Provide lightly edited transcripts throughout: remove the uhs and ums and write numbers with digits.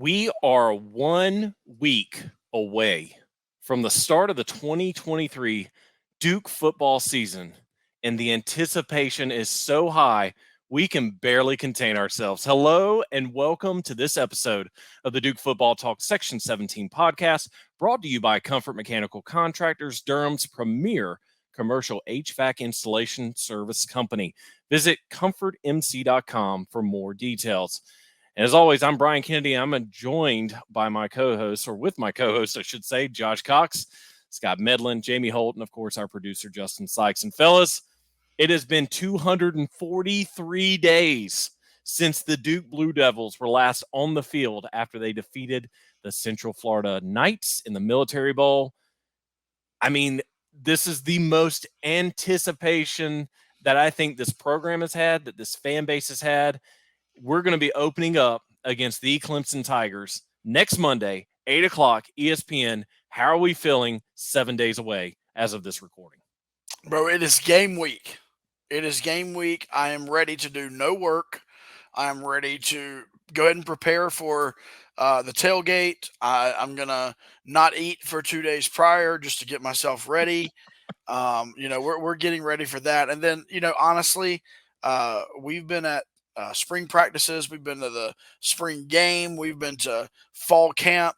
We are 1 week away from the start of the 2023 Duke football season, and the anticipation is so high we can barely contain ourselves. Hello and welcome to this episode of the Duke Football Talk Section 17 podcast, brought to you by Comfort Mechanical Contractors, Durham's premier commercial HVAC installation service company. Visit comfortmc.com for more details. And as always, I'm Brian Kennedy. I'm joined by my co-host, or with my co-host, I should say, Josh Cox, Scott Medlin, Jamie Holt, and of course, our producer, Justin Sykes. And fellas, it has been 243 days since the Duke Blue Devils were last on the field after they defeated the Central Florida Knights in the Military Bowl. I mean, this is the most anticipation that I think this program has had, that this fan base has had. We're going to be opening up against the Clemson Tigers next Monday, 8 o'clock, ESPN. How are we feeling 7 days away as of this recording? Bro, it is game week. It is game week. I am ready to do no work. I am ready to go ahead and prepare for the tailgate. I'm going to not eat for 2 days prior just to get myself ready. We're getting ready for that. And then, honestly, we've been at spring practices. We've been to the spring game. We've been to fall camp,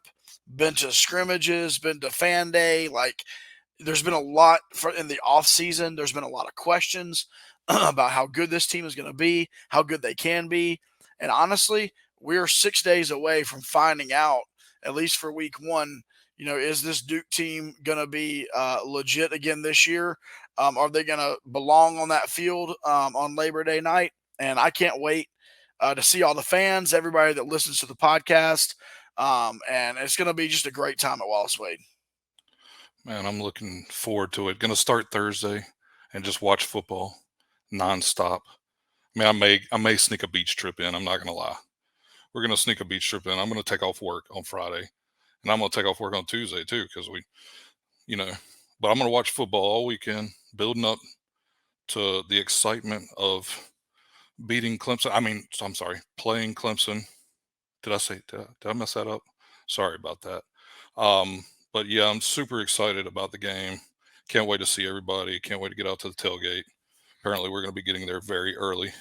been to scrimmages, been to fan day. Like, there's been a lot in the off season. There's been a lot of questions about how good this team is going to be, how good they can be. And honestly, we're 6 days away from finding out, at least for week one, is this Duke team going to be legit again this year? Are they going to belong on that field on Labor Day night? And I can't wait to see all the fans, everybody that listens to the podcast. And it's going to be just a great time at Wallace Wade. Man, I'm looking forward to it. Going to start Thursday and just watch football nonstop. I mean, I may sneak a beach trip in. I'm not going to lie. We're going to sneak a beach trip in. I'm going to take off work on Friday, and I'm going to take off work on Tuesday too, because but I'm going to watch football all weekend, building up to the excitement of beating Clemson. I'm sorry, playing Clemson. Did I mess that up? Sorry about that. But yeah, I'm super excited about the game. Can't wait to see everybody. Can't wait to get out to the tailgate. Apparently, we're going to be getting there very early.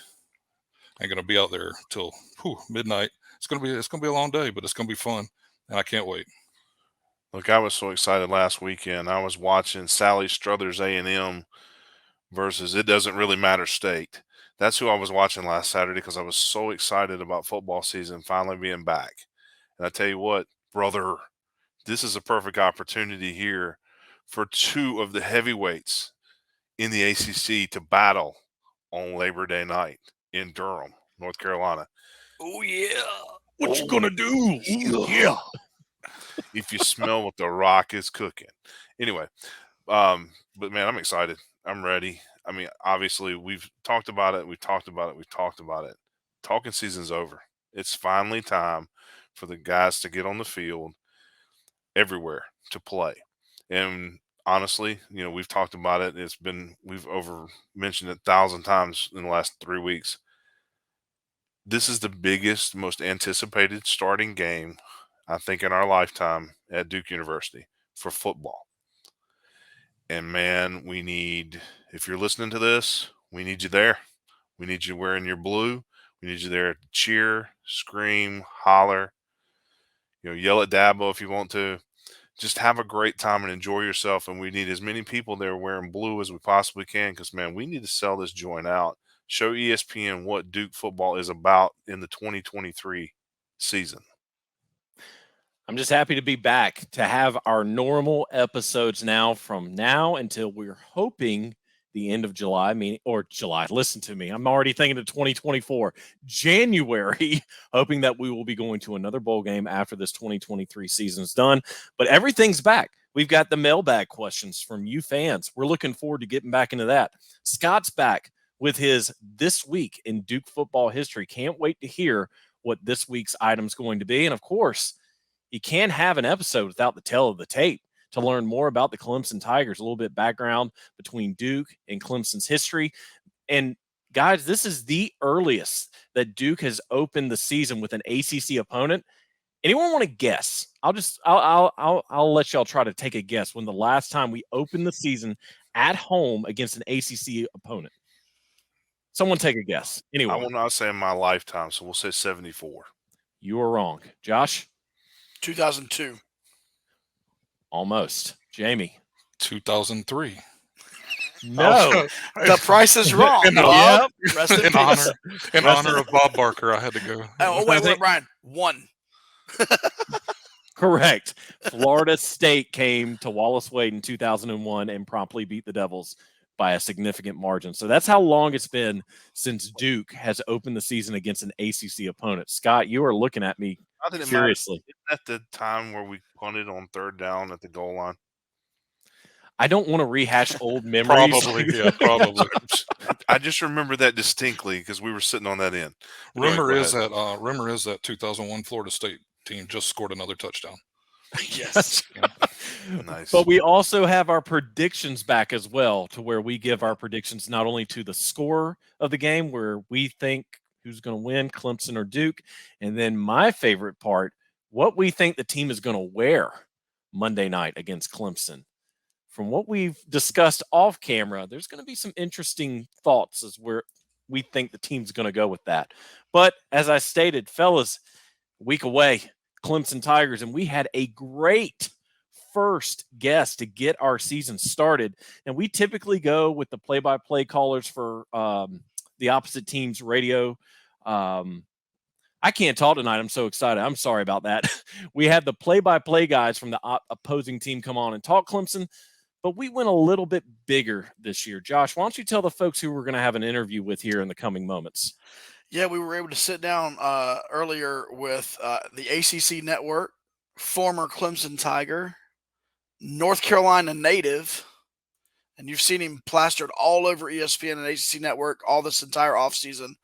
I'm going to be out there till midnight. It's going to be a long day, but it's going to be fun, and I can't wait. Look, I was so excited last weekend. I was watching Sally Struthers A&M versus It Doesn't Really Matter State. That's who I was watching last Saturday because I was so excited about football season finally being back. And I tell you what, brother, this is a perfect opportunity here for two of the heavyweights in the ACC to battle on Labor Day night in Durham, North Carolina. Oh, yeah. What you going to do? Yeah. If you smell what the Rock is cooking. Anyway, but man, I'm excited. I'm ready. I mean, obviously, we've talked about it. Talking season's over. It's finally time for the guys to get on the field everywhere to play. And honestly, we've talked about it. We've mentioned it 1,000 times in the last 3 weeks. This is the biggest, most anticipated starting game, I think, in our lifetime at Duke University for football. And man, if you're listening to this, we need you there. We need you wearing your blue. We need you there to cheer, scream, holler, yell at Dabo if you want to. Just have a great time and enjoy yourself. And we need as many people there wearing blue as we possibly can because, man, we need to sell this joint out. Show ESPN what Duke football is about in the 2023 season. I'm just happy to be back to have our normal episodes now from now until we're hoping the end of July, July. Listen to me. I'm already thinking of 2024, January, hoping that we will be going to another bowl game after this 2023 season is done. But everything's back. We've got the mailbag questions from you fans. We're looking forward to getting back into that. Scott's back with his This Week in Duke Football History. Can't wait to hear what this week's item's going to be. And of course, you can't have an episode without the tale of the tape. To learn more about the Clemson Tigers, a little bit background between Duke and Clemson's history. And guys, this is the earliest that Duke has opened the season with an ACC opponent Anyone want to guess? I'll let y'all try to take a guess when the last time we opened the season at home against an ACC opponent. Someone take a guess. I Anyone? will not say in my lifetime, so we'll say 74. You are wrong. Josh? 2002. Almost. Jamie? 2003. No. The price is wrong. In Bob. Rest in In peace. honor of Bob Barker, I had to go. Oh, wait, Brian. 1. Correct. Florida State came to Wallace Wade in 2001 and promptly beat the Devils by a significant margin. So that's how long it's been since Duke has opened the season against an ACC opponent. Scott, you are looking at me curiously. Isn't that the time where we punted on 3rd down at the goal line? I don't want to rehash old memories. Probably. I just remember that distinctly because we were sitting on that end. Rumor is that 2001 Florida State team just scored another touchdown. Yes. Nice. But we also have our predictions back as well, to where we give our predictions not only to the score of the game, where we think who's going to win, Clemson or Duke, and then my favorite part, what we think the team is going to wear Monday night against Clemson. From what we've discussed off camera, there's going to be some interesting thoughts as where we think the team's going to go with that. But as I stated, fellas, a week away, Clemson Tigers, and we had a great first guest to get our season started. And we typically go with the play-by-play callers for the opposite team's radio. I can't talk tonight. I'm so excited. I'm sorry about that. We had the play-by-play guys from the opposing team come on and talk Clemson, but we went a little bit bigger this year. Josh, why don't you tell the folks who we're going to have an interview with here in the coming moments? Yeah, we were able to sit down earlier with the ACC Network, former Clemson Tiger, North Carolina native, and you've seen him plastered all over ESPN and ACC Network all this entire offseason,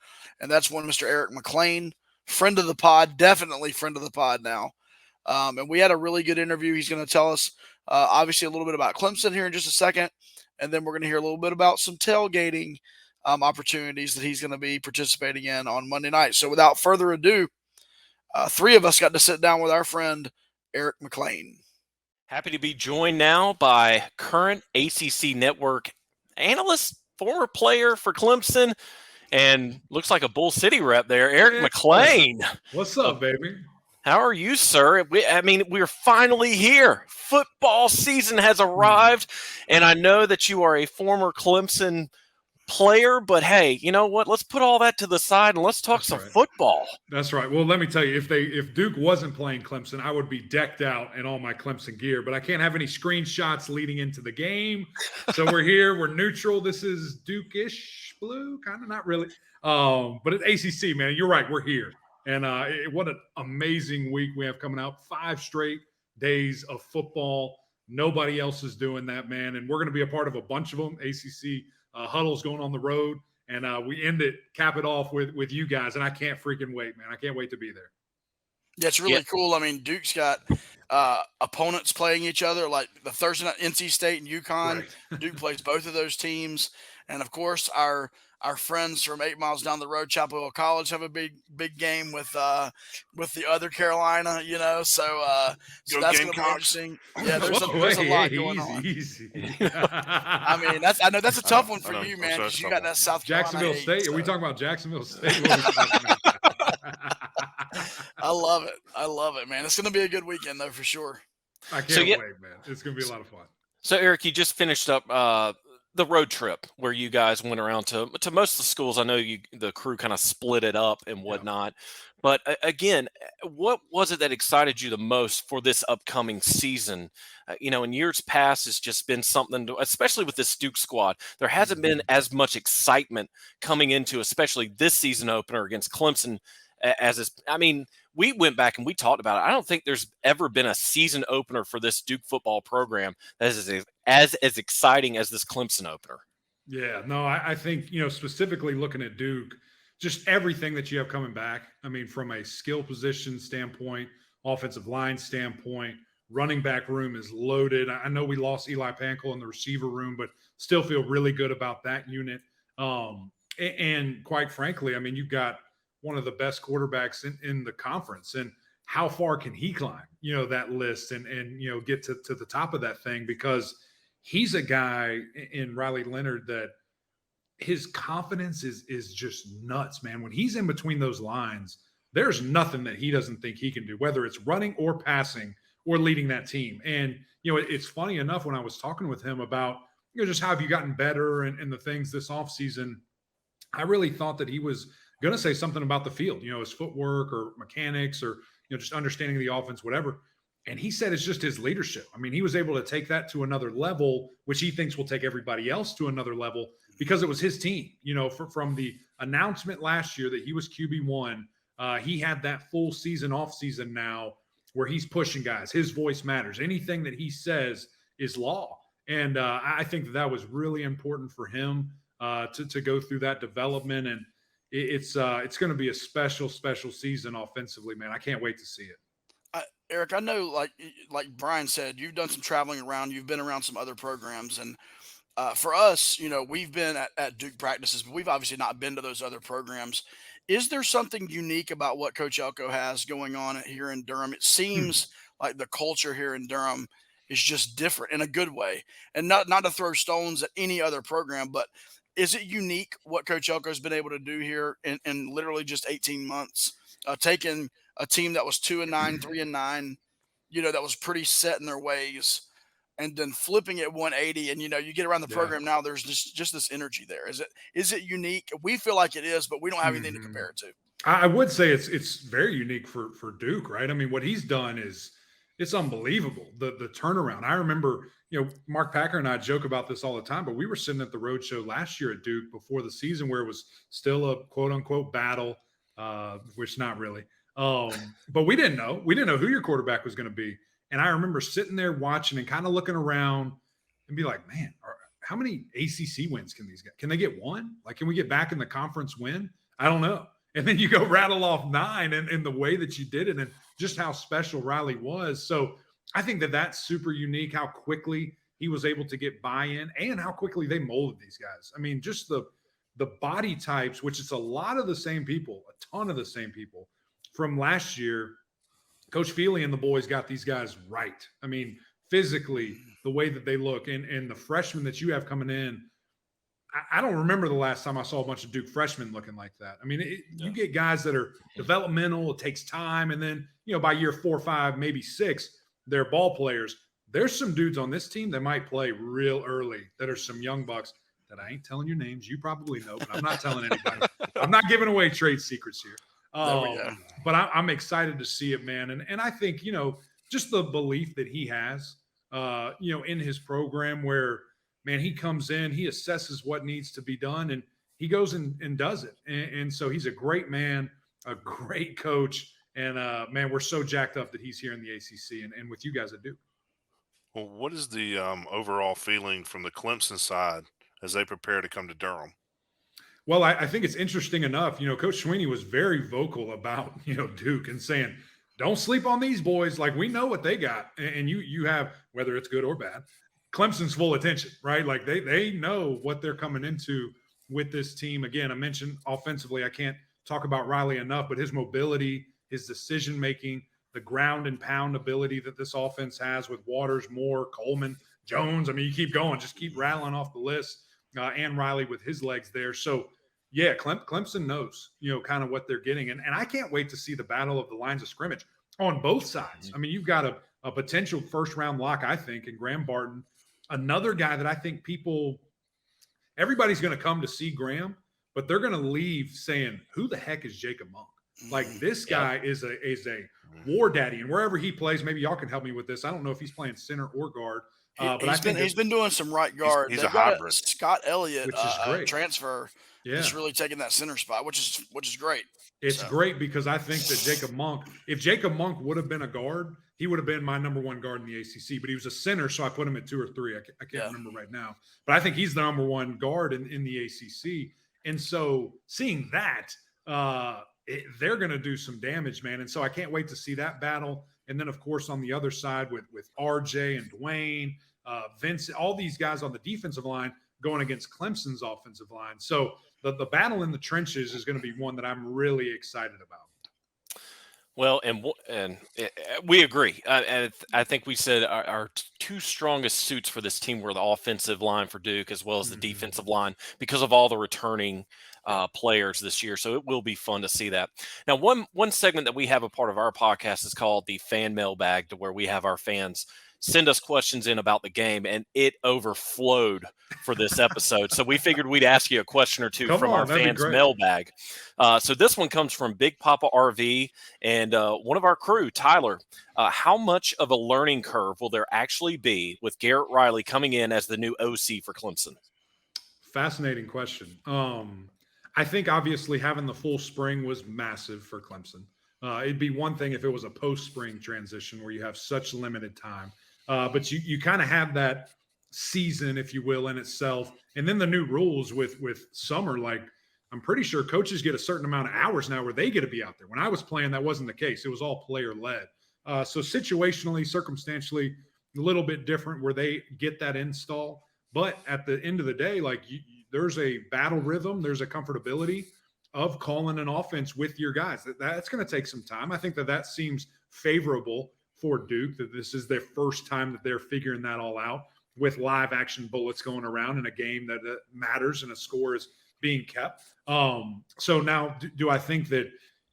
and that's one Mr. Eric Mac Lain, friend of the pod, definitely friend of the pod now. And we had a really good interview. He's going to tell us, obviously, a little bit about Clemson here in just a second, and then we're going to hear a little bit about some tailgating opportunities that he's going to be participating in on Monday night. So without further ado, 3 of us got to sit down with our friend Eric Mac Lain. Happy to be joined now by current ACC Network analyst, former player for Clemson, and looks like a Bull City rep there, Eric Mac Lain. What's up, baby? How are you, sir? We're finally here. Football season has arrived, and I know that you are a former Clemson player, but hey, you know what? Let's put all that to the side and let's talk some football. That's right. Well, let me tell you, if Duke wasn't playing Clemson, I would be decked out in all my Clemson gear, but I can't have any screenshots leading into the game. So we're here. We're neutral. This is Duke-ish blue, kind of, not really. But at ACC, man, you're right. We're here. And what an amazing week we have coming out. 5 straight days of football. Nobody else is doing that, man. And we're going to be a part of a bunch of them. ACC huddles going on the road. And we cap it off with you guys. And I can't freaking wait, man. I can't wait to be there. Yeah, it's really cool. I mean, Duke's got opponents playing each other, like the Thursday night, NC State and UConn. Right. Duke plays both of those teams. And, of course, our friends from 8 miles down the road, Chapel Hill College, have a big game with the other Carolina, you know. So that's going to be interesting. Yeah, there's a lot going on. Easy. I mean, I know that's a tough one for you, man, because you got that South Carolina. Jacksonville State. Are we talking about Jacksonville State? I love it, man. It's going to be a good weekend, though, for sure. I can't wait, man. It's going to be a lot of fun. So, Eric, you just finished up the road trip where you guys went around to most of the schools. I know the crew kind of split it up and whatnot. Yeah. But again, what was it that excited you the most for this upcoming season? In years past, it's just been something, especially with this Duke squad, there hasn't been as much excitement coming into, especially this season opener against Clemson. We went back and we talked about it. I don't think there's ever been a season opener for this Duke football program that is as exciting as this Clemson opener. Yeah, no, I think, specifically looking at Duke, just everything that you have coming back. I mean, from a skill position standpoint, offensive line standpoint, running back room is loaded. I know we lost Eli Pankel in the receiver room, but still feel really good about that unit. And quite frankly, I mean, you've got one of the best quarterbacks in the conference. And how far can he climb, that list and get to the top of that thing, because he's a guy in Riley Leonard that his confidence is just nuts, man. When he's in between those lines, there's nothing that he doesn't think he can do, whether it's running or passing or leading that team. And, it's funny enough, when I was talking with him about, just how have you gotten better and the things this offseason, I really thought that he was going to say something about the field, his footwork or mechanics or, just understanding the offense, whatever. And he said it's just his leadership. I mean, he was able to take that to another level, which he thinks will take everybody else to another level, because it was his team. From the announcement last year that he was QB1, he had that full season off season now where he's pushing guys. His voice matters. Anything that he says is law. And I think that was really important for him to go through that development. And it's going to be a special season offensively, man. I can't wait to see it. Eric, I know, like Brian said, you've done some traveling around. You've been around some other programs, and for us, we've been at Duke practices, but we've obviously not been to those other programs. Is there something unique about what Coach Elko has going on here in Durham? It seems like the culture here in Durham is just different in a good way, and not to throw stones at any other program, but is it unique what Coach Elko has been able to do here in literally just 18 months, taking a team that was 2-9, 3-9, that was pretty set in their ways, and then flipping it 180, and you get around the program now, there's just this energy there. Is it unique? We feel like it is, but we don't have anything to compare it to. I would say it's very unique for Duke, right? I mean, what he's done it's unbelievable. The turnaround. I remember, Mark Packer and I joke about this all the time, but we were sitting at the road show last year at Duke before the season, where it was still a quote unquote battle, which not really. But we didn't know who your quarterback was going to be. And I remember sitting there watching and kind of looking around and be like, man, how many ACC wins can these guys? Can they get one? Like, can we get back in the conference win? I don't know. And then you go rattle off 9 and the way that you did it and just how special Riley was. So I think that's super unique, how quickly he was able to get buy-in and how quickly they molded these guys. I mean, just the body types, which is a lot of the same people, a ton of the same people from last year. Coach Feely and the boys got these guys right. I mean, physically, the way that they look, and the freshmen that you have coming in, I don't remember the last time I saw a bunch of Duke freshmen looking like that. I mean, you get guys that are developmental, it takes time, and then, by year 4, 5, maybe 6, they're ball players. There's some dudes on this team that might play real early, that are some young bucks that I ain't telling your names. You probably know, but I'm not telling anybody. I'm not giving away trade secrets here. But I'm excited to see it, man. And I think, just the belief that he has, in his program where, man, he comes in, he assesses what needs to be done, and he goes and does it. And so he's a great man, a great coach. And, man, we're so jacked up that he's here in the ACC and with you guys at Duke. Well, what is the overall feeling from the Clemson side as they prepare to come to Durham? Well, I think it's interesting enough. Coach Sweeney was very vocal about, Duke and saying, don't sleep on these boys. Like, we know what they got. And you have, whether it's good or bad, Clemson's full attention, right? Like, they know what they're coming into with this team. Again, I mentioned offensively, I can't talk about Riley enough, but his mobility, his decision-making, the ground and pound ability that this offense has with Waters, Moore, Coleman, Jones. I mean, you keep going, just keep rattling off the list. And Riley with his legs there. So, yeah, Clemson knows, kind of what they're getting. And I can't wait to see the battle of the lines of scrimmage on both sides. I mean, you've got a potential first-round lock, I think, in Graham Barton. Another guy that I think everybody's going to come to see Graham, but they're going to leave saying, who the heck is Jacob Monk? Like, this guy is a war daddy. And wherever he plays, maybe y'all can help me with this. I don't know if he's playing center or guard. But he's been doing some right guard. He's a hybrid. Scott Elliott, which is great. Transfer, is really taking that center spot, which is great. It's great because I think that Jacob Monk, if Jacob Monk would have been a guard, he would have been my number 1 guard in the ACC. But he was a center, so I put him at 2 or 3. I can't remember right now. But I think he's the number 1 guard in the ACC. And so seeing that, they're going to do some damage, man. And so I can't wait to see that battle. And then, of course, on the other side with RJ and Dwayne, Vince, all these guys on the defensive line going against Clemson's offensive line. So the battle in the trenches is going to be one that I'm really excited about. Well, we agree. I think we said our two strongest suits for this team were the offensive line for Duke as well as the defensive line because of all the returning players this year. So it will be fun to see that. Now, one segment that we have a part of our podcast is called the fan mailbag, to where we have our fans send us questions in about the game, and it overflowed for this episode. So we figured we'd ask you a question or two from our fans mailbag. So this one comes from Big Papa RV and one of our crew, Tyler. How much of a learning curve will there actually be with Garrett Riley coming in as the new OC for Clemson? Fascinating question. I think obviously having the full spring was massive for Clemson. It'd be one thing if it was a post-spring transition where you have such limited time. But you kind of have that season, if you will, in itself. And then the new rules with summer, like I'm pretty sure coaches get a certain amount of hours now where they get to be out there. When I was playing, that wasn't the case. It was all player-led. So situationally, circumstantially, a little bit different where they get that install. But at the end of the day, like there's a battle rhythm, there's a comfortability of calling an offense with your guys. That's going to take some time. I think that seems favorable for Duke, that this is their first time that they're figuring that all out with live action bullets going around in a game that matters and a score is being kept. So now do I think that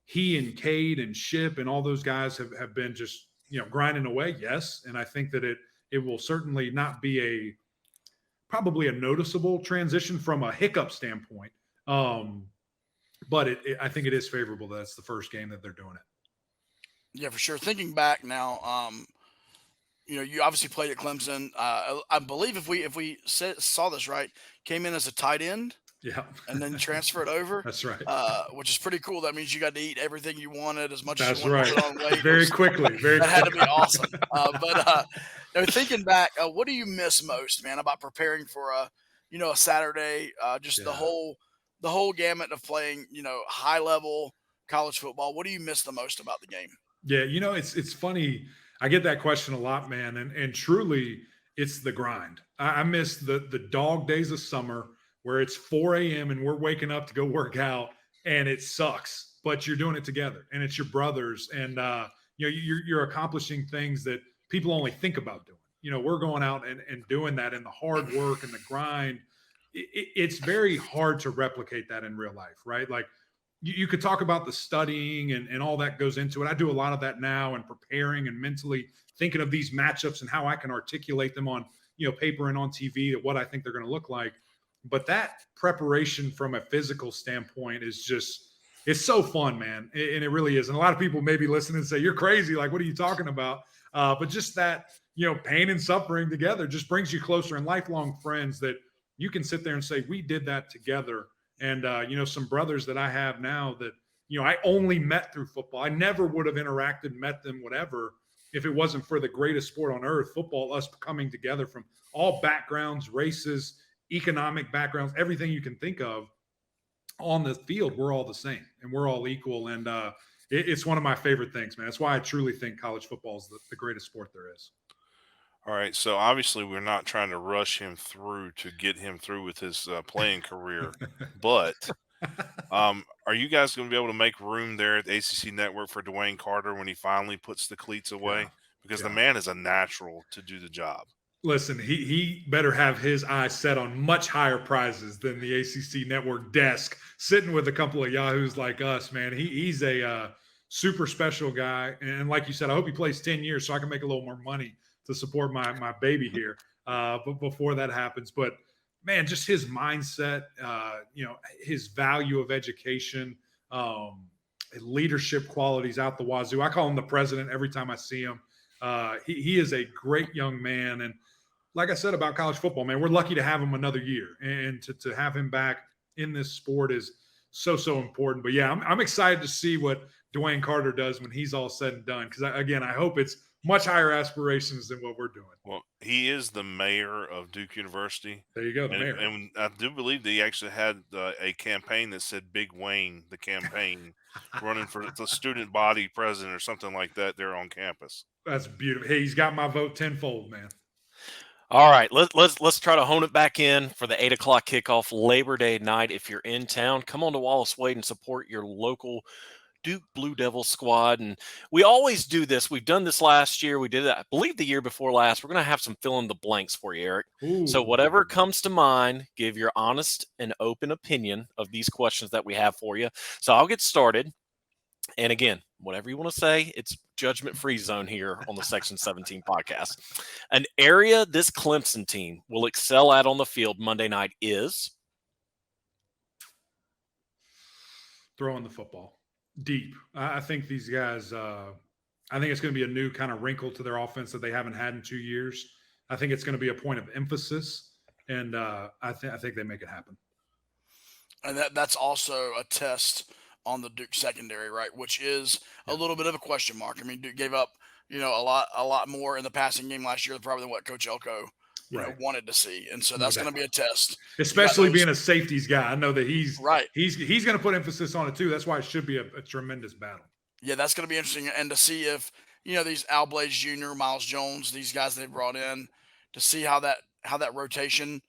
he and Cade and Ship and all those guys have been just, grinding away? Yes. And I think that it will certainly not be probably a noticeable transition from a hiccup standpoint. But I think it is favorable that it's the first game that they're doing it. Yeah, for sure. Thinking back now, you obviously played at Clemson. I believe if we saw this right, came in as a tight end. Yeah. And then transferred over. That's right. Which is pretty cool. That means you got to eat everything you wanted as much as you wanted to put on weight. Very quickly. That had to be awesome. But thinking back, what do you miss most, man, about preparing for a Saturday? The whole gamut of playing, high level college football. What do you miss the most about the game? Yeah, it's funny. I get that question a lot, man. And truly, it's the grind. I miss the dog days of summer where it's 4 a.m. and we're waking up to go work out, and it sucks, but you're doing it together, and it's your brothers, and you're accomplishing things that people only think about doing. We're going out and doing that, and the hard work and the grind. It's very hard to replicate that in real life, right? Like you could talk about the studying and all that goes into it. I do a lot of that now and preparing and mentally thinking of these matchups and how I can articulate them on, paper and on TV, what I think they're going to look like. But that preparation from a physical standpoint is it's so fun, man. And it really is. And a lot of people maybe listen and say, you're crazy. Like, what are you talking about? But just that, pain and suffering together just brings you closer, and lifelong friends that you can sit there and say, we did that together. And, some brothers that I have now that, I only met through football. I never would have interacted, met them, whatever, if it wasn't for the greatest sport on earth, football, us coming together from all backgrounds, races, economic backgrounds, everything you can think of on the field. We're all the same and we're all equal. And it's one of my favorite things, man. That's why I truly think college football is the greatest sport there is. All right, so obviously we're not trying to rush him through to get him through with his playing career, but are you guys going to be able to make room there at the ACC Network for Dwayne Carter when he finally puts the cleats away? Yeah. Because the man is a natural to do the job. Listen, he better have his eyes set on much higher prizes than the ACC Network desk, sitting with a couple of yahoos like us, man. He's a super special guy. And like you said, I hope he plays 10 years so I can make a little more money to support my baby here. But before that happens, but man, just his mindset, his value of education, leadership qualities out the wazoo. I call him the president every time I see him. He is a great young man. And like I said about college football, man, we're lucky to have him another year, and to have him back in this sport is so important. But yeah, I'm excited to see what Dwayne Carter does when he's all said and done. Because I hope it's much higher aspirations than what we're doing. Well, he is the mayor of Duke University. There you go, the mayor. And I do believe that he actually had a campaign that said Big Wayne, the campaign, running for the student body president or something like that there on campus. That's beautiful. Hey, he's got my vote tenfold, man. All right, let's try to hone it back in for the 8 o'clock kickoff Labor Day night. If you're in town, come on to Wallace Wade and support your local Duke Blue Devil squad. And we always do this. We've done this last year. We did it, I believe, the year before last. We're going to have some fill in the blanks for you, Eric. So Ooh. whatever comes to mind, give your honest and open opinion of these questions that we have for you. So I'll get started. And again, whatever you want to say, it's judgment-free zone here on the Section 17 podcast. An area this Clemson team will excel at on the field Monday night is throwing the football deep. I think these guys, I think it's going to be a new kind of wrinkle to their offense that they haven't had in 2 years. I think it's going to be a point of emphasis, and I think they make it happen. And that's also a test on the Duke secondary, right? Which is a little bit of a question mark. I mean, Duke gave up, a lot more in the passing game last year, probably than what Coach Elko wanted to see, and so that's going to be a test. Especially being a safeties guy, I know that he's right. He's going to put emphasis on it too. That's why it should be a tremendous battle. Yeah, that's going to be interesting, and to see if these Al Blaze Jr., Miles Jones, these guys they brought in, to see how that rotation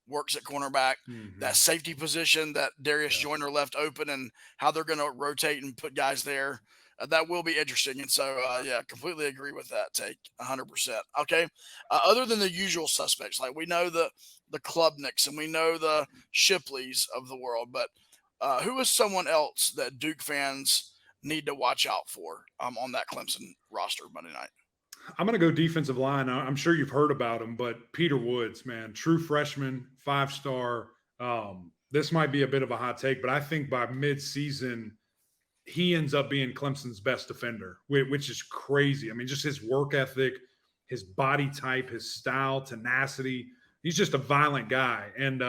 works at cornerback, that safety position that Darius Joyner left open, and how they're going to rotate and put guys there. That will be interesting. And so, completely agree with that take 100%. Okay. Other than the usual suspects, like we know the Klubniks and we know the Shipleys of the world, but who is someone else that Duke fans need to watch out for on that Clemson roster Monday night? I'm going to go defensive line. I'm sure you've heard about him, but Peter Woods, man, true freshman, 5-star. This might be a bit of a hot take, but I think by mid-season, he ends up being Clemson's best defender, which is crazy. I mean, just his work ethic, his body type, his style, tenacity. He's just a violent guy. And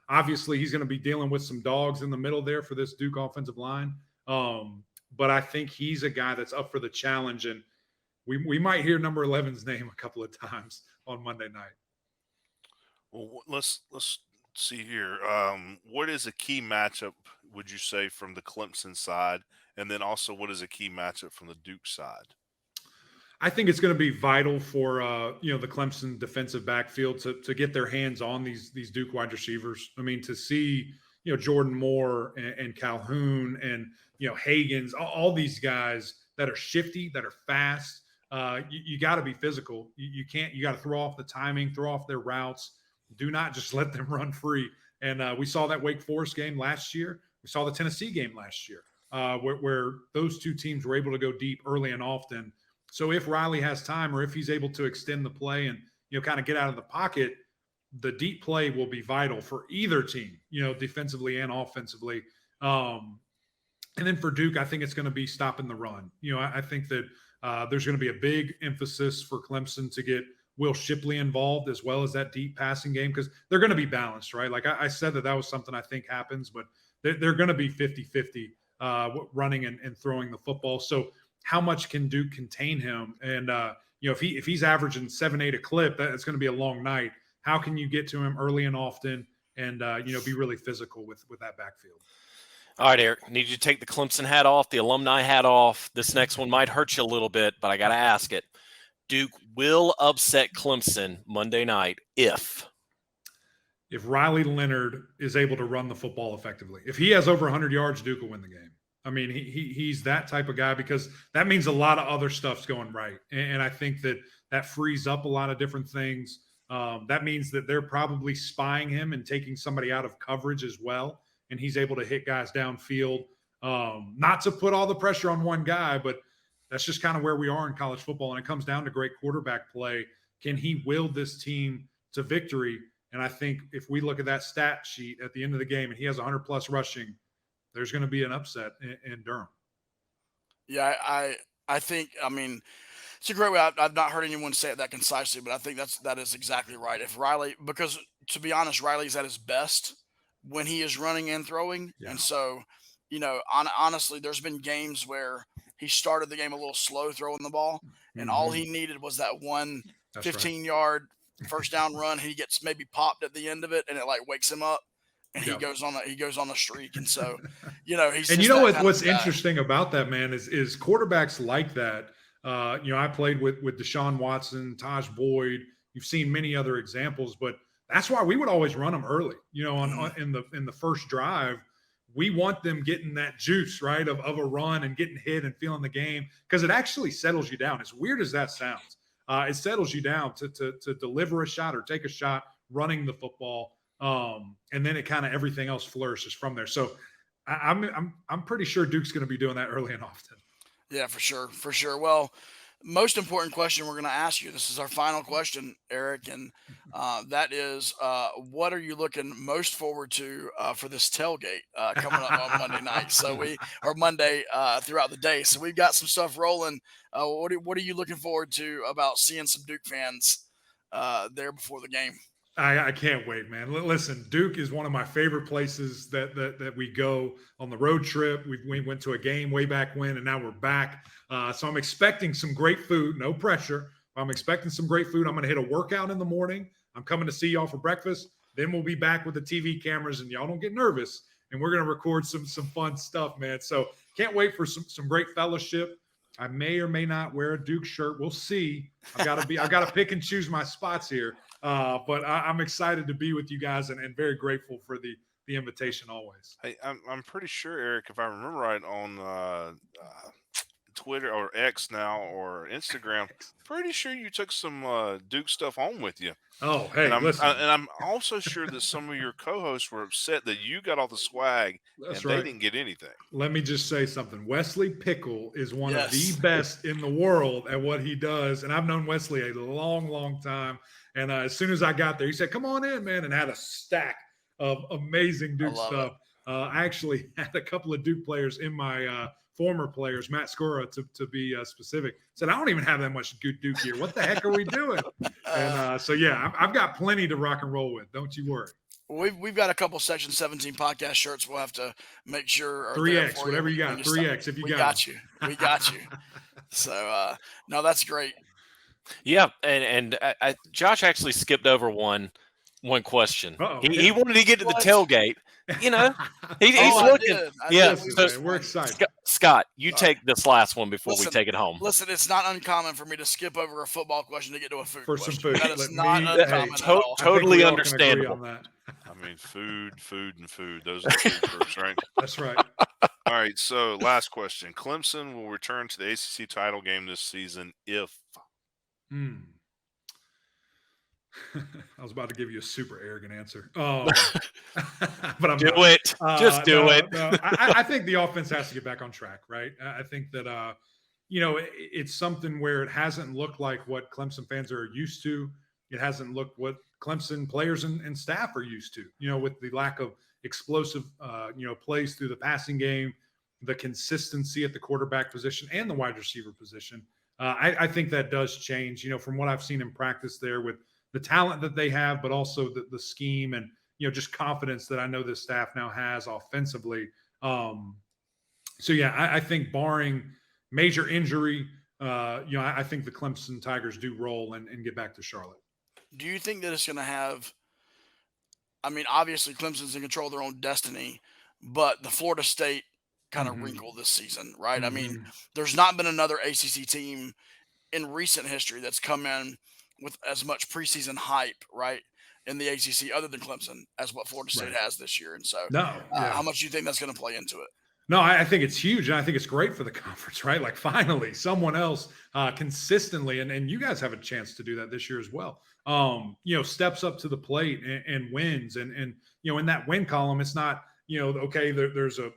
obviously he's going to be dealing with some dogs in the middle there for this Duke offensive line. But I think he's a guy that's up for the challenge, and we might hear number 11's name a couple of times on Monday night. Well, let's see here. What is a key matchup, would you say, from the Clemson side? And then also, what is a key matchup from the Duke side? I think it's going to be vital for the Clemson defensive backfield to get their hands on these Duke wide receivers. I mean, to see Jordan Moore and Calhoun and Hagens, all these guys that are shifty, that are fast. You got to be physical. You got to throw off the timing, throw off their routes. Do not just let them run free. And we saw that Wake Forest game last year. We saw the Tennessee game last year, where those two teams were able to go deep early and often. So if Riley has time, or if he's able to extend the play and kind of get out of the pocket, the deep play will be vital for either team, defensively and offensively. And then for Duke, I think it's going to be stopping the run. I think that there's going to be a big emphasis for Clemson to get Will Shipley involved, as well as that deep passing game, because they're going to be balanced, right? Like I said, that was something I think happens, but they're going to be 50-50 running and throwing the football. So how much can Duke contain him? And, if he's averaging 7-8 a clip, that's going to be a long night. How can you get to him early and often and, be really physical with that backfield? All right, Eric, need you to take the Clemson hat off, the alumni hat off. This next one might hurt you a little bit, but I got to ask it. Duke will upset Clemson Monday night if Riley Leonard is able to run the football effectively. If he has over 100 yards, Duke will win the game. I mean, he's that type of guy, because that means a lot of other stuff's going right. And I think that frees up a lot of different things. That means that they're probably spying him and taking somebody out of coverage as well. And he's able to hit guys downfield, not to put all the pressure on one guy, but that's just kind of where we are in college football. And it comes down to great quarterback play. Can he will this team to victory? And I think if we look at that stat sheet at the end of the game and he has 100+ rushing, there's going to be an upset in Durham. Yeah, I think, I mean, it's a great way. I've not heard anyone say it that concisely, but I think that is exactly right. If Riley, because to be honest, Riley's at his best when he is running and throwing. Yeah. And so, honestly, there's been games where he started the game a little slow throwing the ball, and all he needed was that one 15-yard first down run. He gets maybe popped at the end of it, and it like wakes him up, and he goes on a streak. And so, he's. And what's interesting about that, man, is quarterbacks like that. I played with Deshaun Watson, Taj Boyd. You've seen many other examples, but that's why we would always run them early. In the first drive, we want them getting that juice, right, of a run and getting hit and feeling the game, because it actually settles you down. As weird as that sounds, it settles you down to deliver a shot or take a shot running the football, and then it kind of everything else flourishes from there. So I'm pretty sure Duke's going to be doing that early and often. Yeah, for sure. Well, most important question we're going to ask you. This is our final question, Eric, and that is, what are you looking most forward to for this tailgate coming up on Monday night? Monday throughout the day. So we've got some stuff rolling. What are you looking forward to about seeing some Duke fans there before the game? I can't wait, man. Listen, Duke is one of my favorite places that we go on the road trip. We went to a game way back when, and now we're back. So I'm expecting some great food. No pressure. I'm expecting some great food. I'm going to hit a workout in the morning. I'm coming to see y'all for breakfast. Then we'll be back with the TV cameras, and y'all don't get nervous. And we're going to record some fun stuff, man. So can't wait for some great fellowship. I may or may not wear a Duke shirt. We'll see. I got to pick and choose my spots here. But I'm excited to be with you guys and very grateful for the invitation always. Hey, I'm pretty sure, Eric, if I remember right, on Twitter or X now or Instagram, pretty sure you took some Duke stuff home with you. Oh, hey, listen. And I'm also sure that some of your co-hosts were upset that you got all the swag That's and right. they didn't get anything. Let me just say something. Wesley Pickle is one Yes. of the best in the world at what he does. And I've known Wesley a long, long time. And as soon as I got there, he said, "Come on in, man," and had a stack of amazing Duke stuff. I actually had a couple of Duke players in my former players, Matt Scora to be specific, said, "I don't even have that much good Duke here. What the heck are we doing?" And so, yeah, I've got plenty to rock and roll with. Don't you worry. We've got a couple Section 17 podcast shirts. We'll have to make sure. 3X, whatever you got. 3X if you got you. We got you. So, no, that's great. Yeah, and Josh actually skipped over one question. He wanted to get to the tailgate. You know, he's looking. Listen, we're excited. Scott, you take this last one before we take it home. Listen, it's not uncommon for me to skip over a football question to get to a food question. Some food. That is not uncommon at all. Totally understandable. I mean, food, and food. Those are the food groups, right? That's right. All right, so last question. Clemson will return to the ACC title game this season if – I was about to give you a super arrogant answer. But I'm do it. Just do it. No. I think the offense has to get back on track, right? I think that, it's something where it hasn't looked like what Clemson fans are used to. It hasn't looked what Clemson players and staff are used to, with the lack of explosive, plays through the passing game, the consistency at the quarterback position and the wide receiver position. I think that does change, from what I've seen in practice there with the talent that they have, but also the scheme and, just confidence that I know this staff now has offensively. So, yeah, I think barring major injury, I think the Clemson Tigers do roll and get back to Charlotte. Do you think that it's going to have – I mean, obviously Clemson's in control of their own destiny, but the Florida State kind of wrinkle this season, right? I mean, there's not been another ACC team in recent history that's come in with as much preseason hype, right, in the ACC other than Clemson as what Florida State has this year. And so how much do you think that's going to play into it? No, I think it's huge, and I think it's great for the conference, right? Like, finally, someone else consistently, and you guys have a chance to do that this year as well, steps up to the plate and wins. And in that win column, it's not, okay, there's a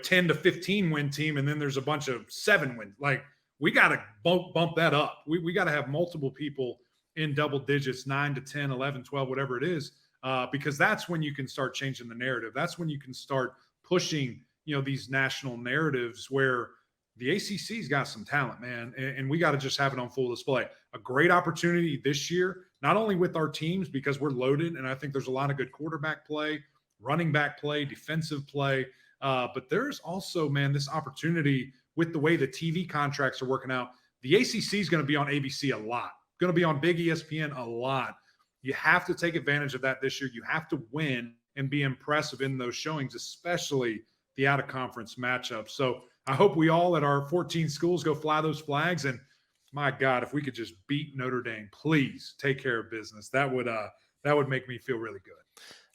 10 to 15 win team, and then there's a bunch of 7 wins. Like, we got to bump that up. We got to have multiple people in double digits, 9 to 10, 11, 12, whatever it is, because that's when you can start changing the narrative. That's when you can start pushing, these national narratives where the ACC's got some talent, man, and we got to just have it on full display. A great opportunity this year, not only with our teams because we're loaded, and I think there's a lot of good quarterback play, running back play, defensive play, but there's also, man, this opportunity with the way the TV contracts are working out. The ACC is going to be on ABC a lot, going to be on Big ESPN a lot. You have to take advantage of that this year. You have to win and be impressive in those showings, especially the out-of-conference matchups. So I hope we all at our 14 schools go fly those flags. And my God, if we could just beat Notre Dame, please take care of business. That would make me feel really good.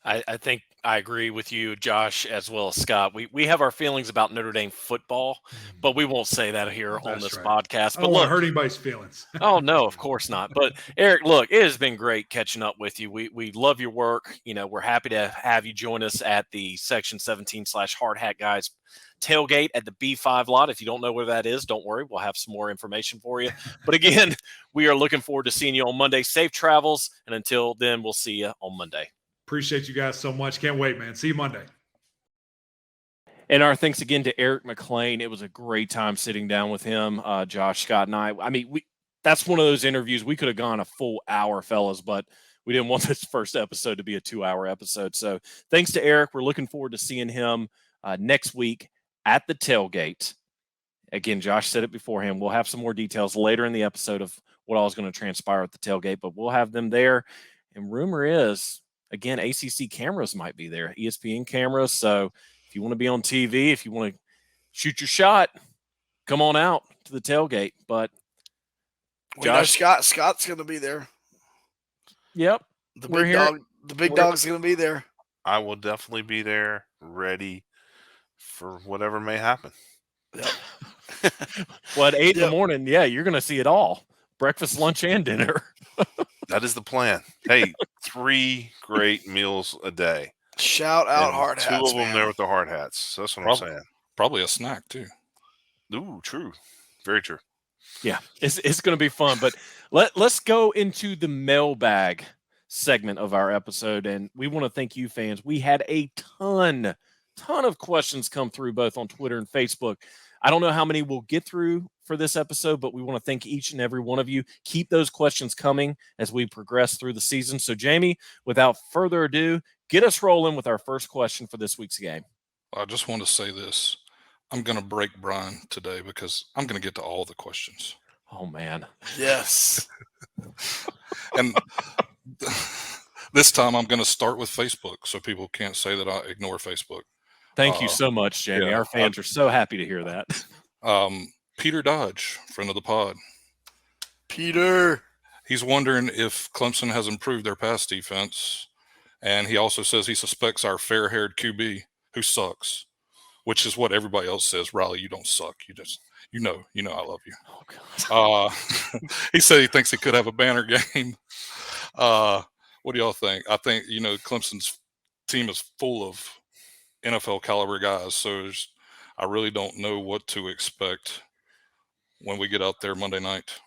I think I agree with you, Josh, as well as Scott. We have our feelings about Notre Dame football, but we won't say that here on That's this right. podcast. I But don't want to look, hurt anybody's feelings. oh no, of course not. But Eric, look, it has been great catching up with you. We love your work. You know, we're happy to have you join us at the Section 17/Hard Hat Guys tailgate at the B5 lot. If you don't know where that is, don't worry. We'll have some more information for you. But again, we are looking forward to seeing you on Monday. Safe travels. And until then, we'll see you on Monday. Appreciate you guys so much. Can't wait, man. See you Monday. And our thanks again to Eric Mac Lain. It was a great time sitting down with him, Josh, Scott, and I. I mean, that's one of those interviews. We could have gone a full hour, fellas, but we didn't want this first episode to be a 2-hour episode. So thanks to Eric. We're looking forward to seeing him next week at the tailgate. Again, Josh said it beforehand. We'll have some more details later in the episode of what all is going to transpire at the tailgate, but we'll have them there. And rumor is, again, ACC cameras might be there, ESPN cameras. So if you want to be on TV, if you want to shoot your shot, come on out to the tailgate. But Josh, Scott's going to be there. Yep, The big dog's going to be there. I will definitely be there, ready for whatever may happen. Yep. Well, at 8 in the morning, yeah, you're going to see it all. Breakfast, lunch, and dinner. That is the plan. Hey, 3 great meals a day. Shout out And hard hats. 2 of them man. there with the hard hats. So that's what I'm saying. Probably a snack too. Ooh, true. Very true. Yeah, it's going to be fun. But let's go into the mailbag segment of our episode. And we want to thank you, fans. We had a ton of questions come through both on Twitter and Facebook. I don't know how many we'll get through for this episode, but we want to thank each and every one of you. Keep those questions coming as we progress through the season. So, Jamie, without further ado, get us rolling with our first question for this week's game. I just want to say this. I'm going to break Brian today because I'm going to get to all the questions. Oh, man. Yes. And this time I'm going to start with Facebook so people can't say that I ignore Facebook. Thank you so much, Jamie. Yeah, our fans are so happy to hear that. Peter Dodge, friend of the pod. Peter. He's wondering if Clemson has improved their pass defense. And he also says he suspects our fair-haired QB, who sucks, which is what everybody else says. Riley, you don't suck. You just, you know I love you. Oh, God. He said he thinks he could have a banner game. What do y'all think? I think, Clemson's team is full of NFL caliber guys. So I really don't know what to expect when we get out there Monday night.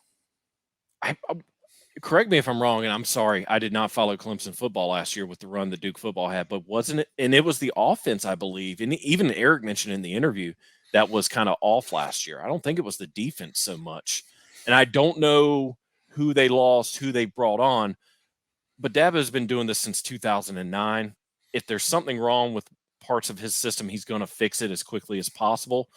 Correct me if I'm wrong, and I'm sorry, I did not follow Clemson football last year with the run that Duke football had, but wasn't it? And it was the offense, I believe, and even Eric mentioned in the interview that was kind of off last year. I don't think it was the defense so much, and I don't know who they lost, who they brought on, but Dabo has been doing this since 2009. If there's something wrong with parts of his system, he's going to fix it as quickly as possible.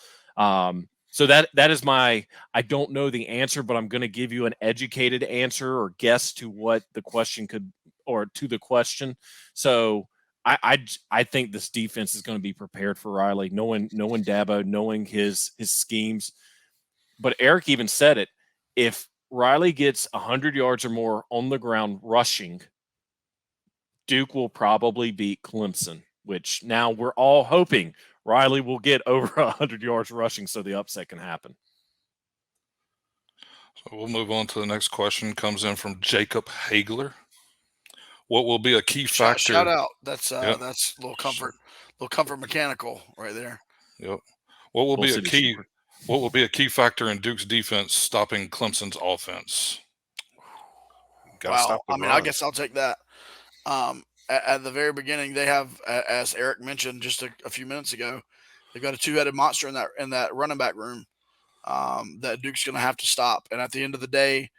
So that is I don't know the answer, but I'm going to give you an educated answer or guess to what the question to the question. So I think this defense is going to be prepared for Riley, knowing Dabo, knowing his schemes. But Eric even said it. If Riley gets 100 yards or more on the ground rushing, Duke will probably beat Clemson, which now we're all hoping Riley will get over 100 yards rushing so the upset can happen. So we'll move on to the next question. Comes in from Jacob Hagler. What will be a key factor? Shout out. That's a little comfort mechanical right there. Yep. What will be a key factor in Duke's defense stopping Clemson's offense? Wow. I guess I'll take that. At the very beginning, they have, as Eric mentioned just a few minutes ago, they've got a 2-headed monster in that running back room that Duke's going to have to stop. And at the end of the day,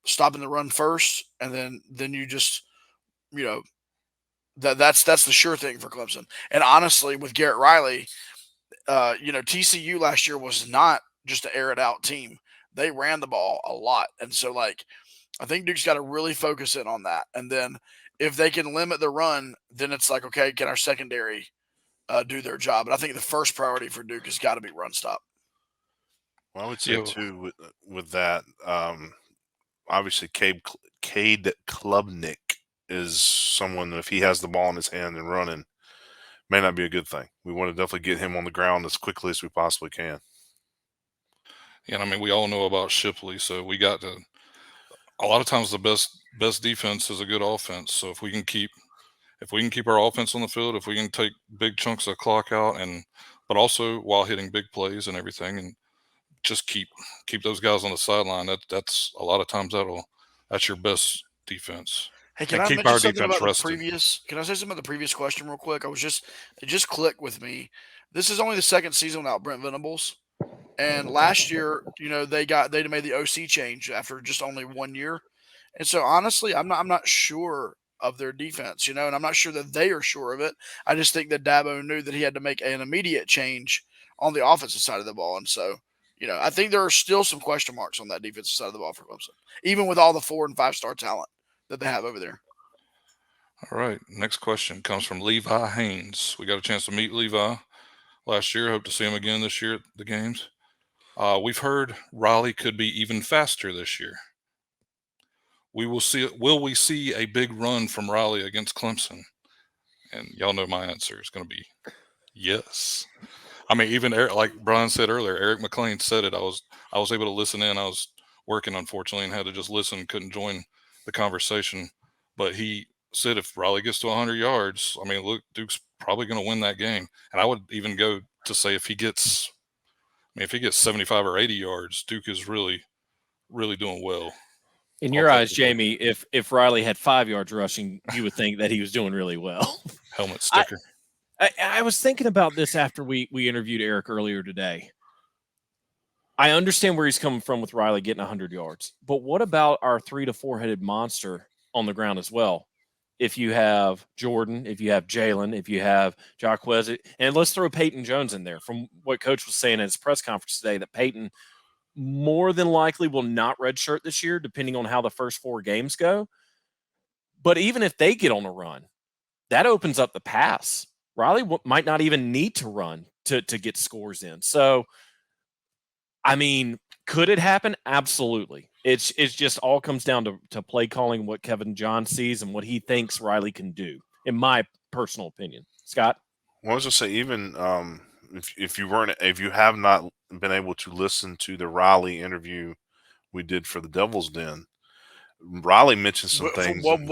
stopping the run first, and then you just, that's the sure thing for Clemson. And honestly, with Garrett Riley, TCU last year was not just an air it out team. They ran the ball a lot, and so I think Duke's got to really focus in on that, and then. If they can limit the run, then it's like, okay, can our secondary do their job? But I think the first priority for Duke has got to be run stop. Well, I would say, too, with that, obviously Cade Klubnik is someone that if he has the ball in his hand and running, may not be a good thing. We want to definitely get him on the ground as quickly as we possibly can. And I mean, we all know about Shipley, so we got to. A lot of times, the best defense is a good offense. So if we can keep our offense on the field, if we can take big chunks of clock out, but also while hitting big plays and everything, and just keep those guys on the sideline, that's a lot of times that's your best defense. Hey, can And I keep mention our something defense about the rested. previous? Can I say something about the previous question real quick? It just clicked with me. This is only the second season without Brent Venables, and last year, they made the OC change after just only 1 year, and so honestly, I'm not sure of their defense, and I'm not sure that they are sure of it. I just think that Dabo knew that he had to make an immediate change on the offensive side of the ball, and so. I think there are still some question marks on that defensive side of the ball for Clemson, even with all the 4- and 5-star talent that they have over there. All right. Next question comes from Levi Haynes. We got a chance to meet Levi last year. Hope to see him again this year at the games. We've heard Riley could be even faster this year. Will we see a big run from Riley against Clemson? And y'all know my answer is going to be yes. I mean, even like Brian said earlier, Eric Mac Lain said it. I was able to listen in. I was working, unfortunately, and had to just listen. Couldn't join the conversation. But he said if Riley gets to 100 yards, I mean, look, Duke's probably going to win that game. And I would even go to say if he gets 75 or 80 yards, Duke is really, really doing well. In your eyes, Jamie, if Riley had 5 yards rushing, you would think that he was doing really well. Helmet sticker. I was thinking about this after we interviewed Eric earlier today. I understand where he's coming from with Riley getting 100 yards, but what about our 3 to 4-headed monster on the ground as well? If you have Jordan, if you have Jalen, if you have Jacquez, and let's throw Peyton Jones in there. From what Coach was saying at his press conference today, that Peyton more than likely will not redshirt this year, depending on how the first 4 games go. But even if they get on a run, that opens up the pass. Riley might not even need to run to get scores in. So, I mean, could it happen? Absolutely. It's just all comes down to play calling, what Kevin John sees and what he thinks Riley can do, in my personal opinion. Scott? Well, I was going to say, even if you have not been able to listen to the Riley interview we did for the Devil's Den, Riley mentioned some things. I'm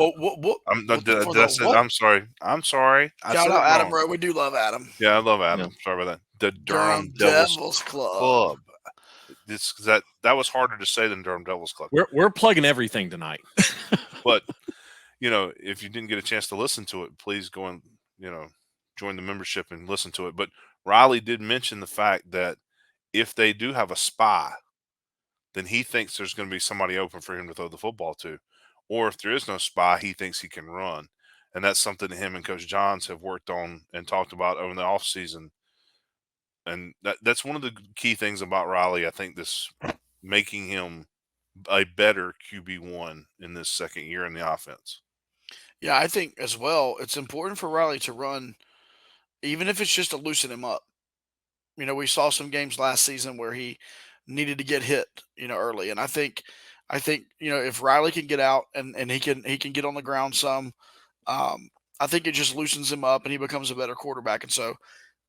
sorry. Shout out Adam Rowe. We do love Adam. Yeah, I love Adam. Yeah. Sorry about that. The Durham Devils Club. That was harder to say than Durham Devils Club. We're plugging everything tonight. But if you didn't get a chance to listen to it, please go and join the membership and listen to it. But Riley did mention the fact that if they do have a spy, then he thinks there's going to be somebody open for him to throw the football to. Or if there is no spy, he thinks he can run. And that's something that him and Coach Johns have worked on and talked about over the offseason. And that's one of the key things about Riley. I think this making him a better QB1 in this second year in the offense. Yeah, I think as well, it's important for Riley to run, even if it's just to loosen him up. We saw some games last season where he needed to get hit, early. And I think, if Riley can get out and he can get on the ground some, I think it just loosens him up and he becomes a better quarterback. And so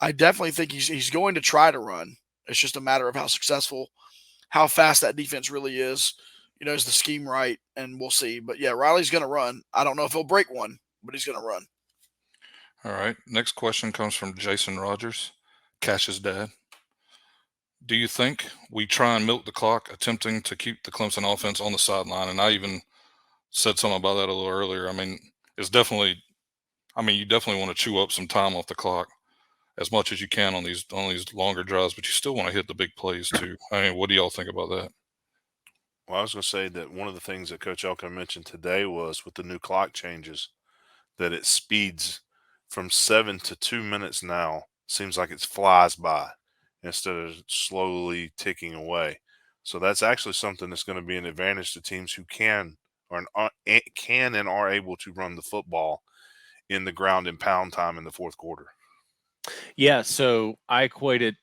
I definitely think he's going to try to run. It's just a matter of how successful, how fast that defense really is. Is the scheme right? And we'll see. But yeah, Riley's going to run. I don't know if he'll break one, but he's going to run. All right. Next question comes from Jason Rogers, Cash's dad. Do you think we try and milk the clock, attempting to keep the Clemson offense on the sideline? And I even said something about that a little earlier. I mean, you definitely want to chew up some time off the clock as much as you can on these longer drives, but you still want to hit the big plays too. I mean, what do y'all think about that? Well, I was going to say that one of the things that Coach Elko mentioned today was with the new clock changes, that it speeds from 7 to 2 minutes now. Seems like it flies by instead of slowly ticking away. So that's actually something that's going to be an advantage to teams who can and are able to run the football in the ground and pound time in the fourth quarter. Yeah, so I equated,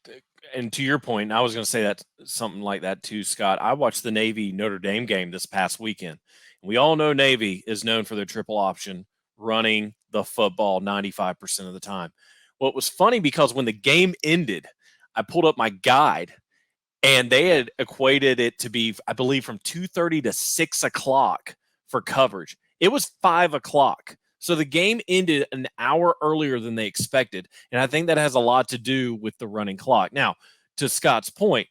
and to your point, I was going to say that something like that too, Scott. I watched the Navy Notre Dame game this past weekend, We all know Navy is known for their triple option, running the football 95% of the time. Well, it was funny because when the game ended, I pulled up my guide, and they had equated it to be, I believe, from 2:30 to 6 o'clock for coverage. It was 5 o'clock. So the game ended an hour earlier than they expected. And I think that has a lot to do with the running clock. Now, to Scott's point,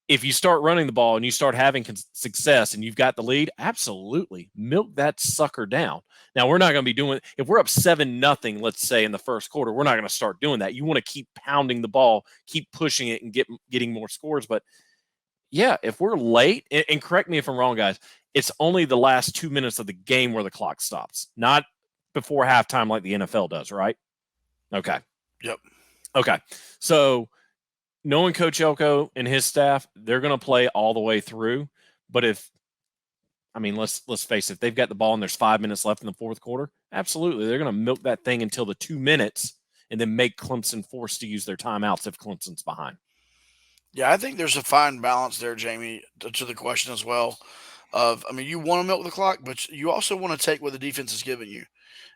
if you start running the ball and you start having success and you've got the lead, absolutely milk that sucker down. Now, we're not going to be doing, if we're up 7-0, let's say in the first quarter, we're not going to start doing that. You want to keep pounding the ball, keep pushing it, and getting more scores. But yeah, if we're late, and correct me if I'm wrong, guys, it's only the last 2 minutes of the game where the clock stops, not before halftime like the NFL does, right? Okay. Yep. Okay. So knowing Coach Elko and his staff, they're going to play all the way through. But let's face it, if they've got the ball and there's 5 minutes left in the fourth quarter, absolutely, they're going to milk that thing until the 2 minutes and then make Clemson forced to use their timeouts if Clemson's behind. Yeah, I think there's a fine balance there, Jamie, to the question as well. You want to milk the clock, but you also want to take what the defense is giving you.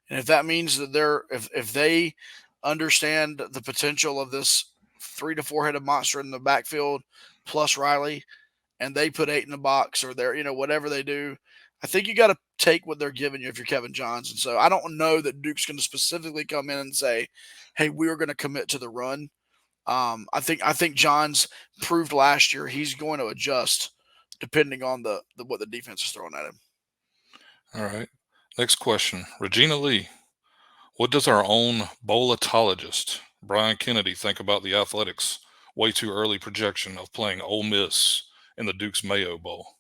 And if that means that if they understand the potential of this 3 to 4 headed monster in the backfield plus Riley, and they put 8 in the box or they're, whatever they do, I think you got to take what they're giving you if you're Kevin Johns. And so I don't know that Duke's going to specifically come in and say, hey, we are going to commit to the run. I think Johns proved last year he's going to adjust depending on what the defense is throwing at him. All right. Next question. Regina Lee. What does our own bowlatologist, Brian Kennedy, think about the Athletics' way too early projection of playing Ole Miss in the Duke's Mayo Bowl?